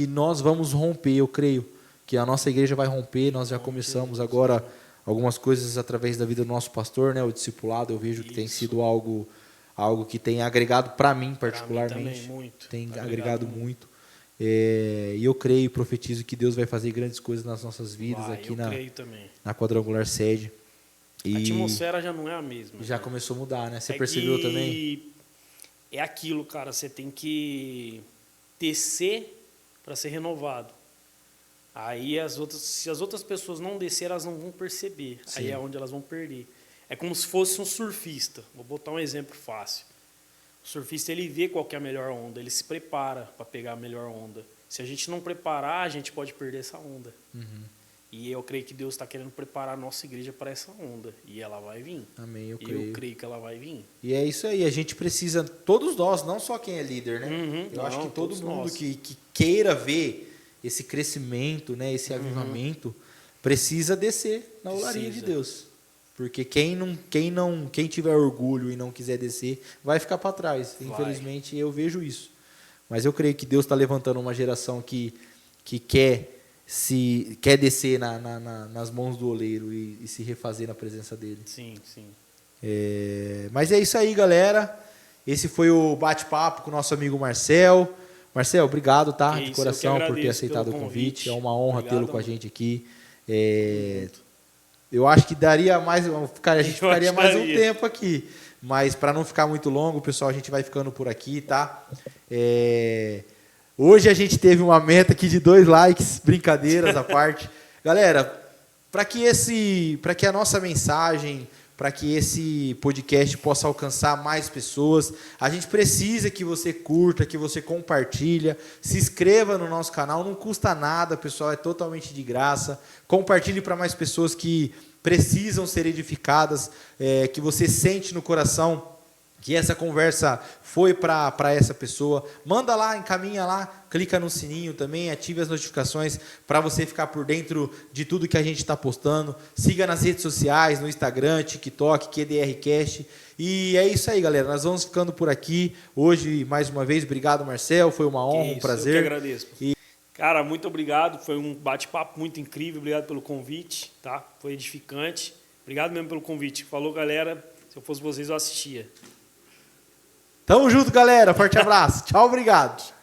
A: nós vamos romper. Eu creio que a nossa igreja vai romper. Nós já começamos agora algumas coisas através da vida do nosso pastor, né, o discipulado. Eu vejo que tem sido algo que tem agregado para mim particularmente.
B: Também, muito.
A: Tem agregado muito. E eu creio e profetizo que Deus vai fazer grandes coisas nas nossas vidas aqui na Quadrangular Sede.
B: A atmosfera já não é a mesma.
A: Já começou a mudar, né? Você percebeu também?
B: É aquilo, cara. Você tem que descer para ser renovado. Aí se as outras pessoas não descerem, elas não vão perceber. Sim. Aí é onde elas vão perder. É como se fosse um surfista. Vou botar um exemplo fácil. O surfista, ele vê qual que é a melhor onda, ele se prepara para pegar a melhor onda. Se a gente não preparar, a gente pode perder essa onda. Uhum. E eu creio que Deus está querendo preparar a nossa igreja para essa onda. E ela vai vir.
A: Amém, eu creio.
B: Eu creio que ela vai vir.
A: E é isso aí, a gente precisa, todos nós, não só quem é líder, né?
B: Uhum,
A: eu acho que todo mundo que queira ver esse crescimento, né, esse avivamento, precisa descer na olaria de Deus. Porque quem tiver orgulho e não quiser descer, vai ficar para trás. Infelizmente, eu vejo isso. Mas eu creio que Deus está levantando uma geração que quer descer nas mãos do oleiro e se refazer na presença dele.
B: Sim, sim.
A: Mas é isso aí, galera. Esse foi o bate-papo com o nosso amigo Marcel. Marcel, obrigado, tá? De coração por ter aceitado o convite. É uma honra tê-lo com a gente aqui. Eu acho que daria mais, a gente ficaria mais um tempo aqui, mas para não ficar muito longo, pessoal, a gente vai ficando por aqui, tá? Hoje a gente teve uma meta aqui de 2 likes, brincadeiras à parte. Galera, para que a nossa mensagem, para que esse podcast possa alcançar mais pessoas, a gente precisa que você curta, que você compartilha, se inscreva no nosso canal, não custa nada, pessoal, é totalmente de graça. Compartilhe para mais pessoas que precisam ser edificadas, que você sente no coração que essa conversa foi para essa pessoa. Manda lá, encaminha lá, clica no sininho também, ative as notificações para você ficar por dentro de tudo que a gente está postando. Siga nas redes sociais, no Instagram, TikTok, QDRcast. E é isso aí, galera. Nós vamos ficando por aqui. Hoje, mais uma vez, obrigado, Marcel. Foi uma honra, um prazer.
B: Eu que agradeço. Cara, muito obrigado. Foi um bate-papo muito incrível. Obrigado pelo convite, tá? Foi edificante. Obrigado mesmo pelo convite. Falou, galera. Se eu fosse vocês, eu assistia.
A: Tamo junto, galera. Forte abraço. Tchau, obrigado.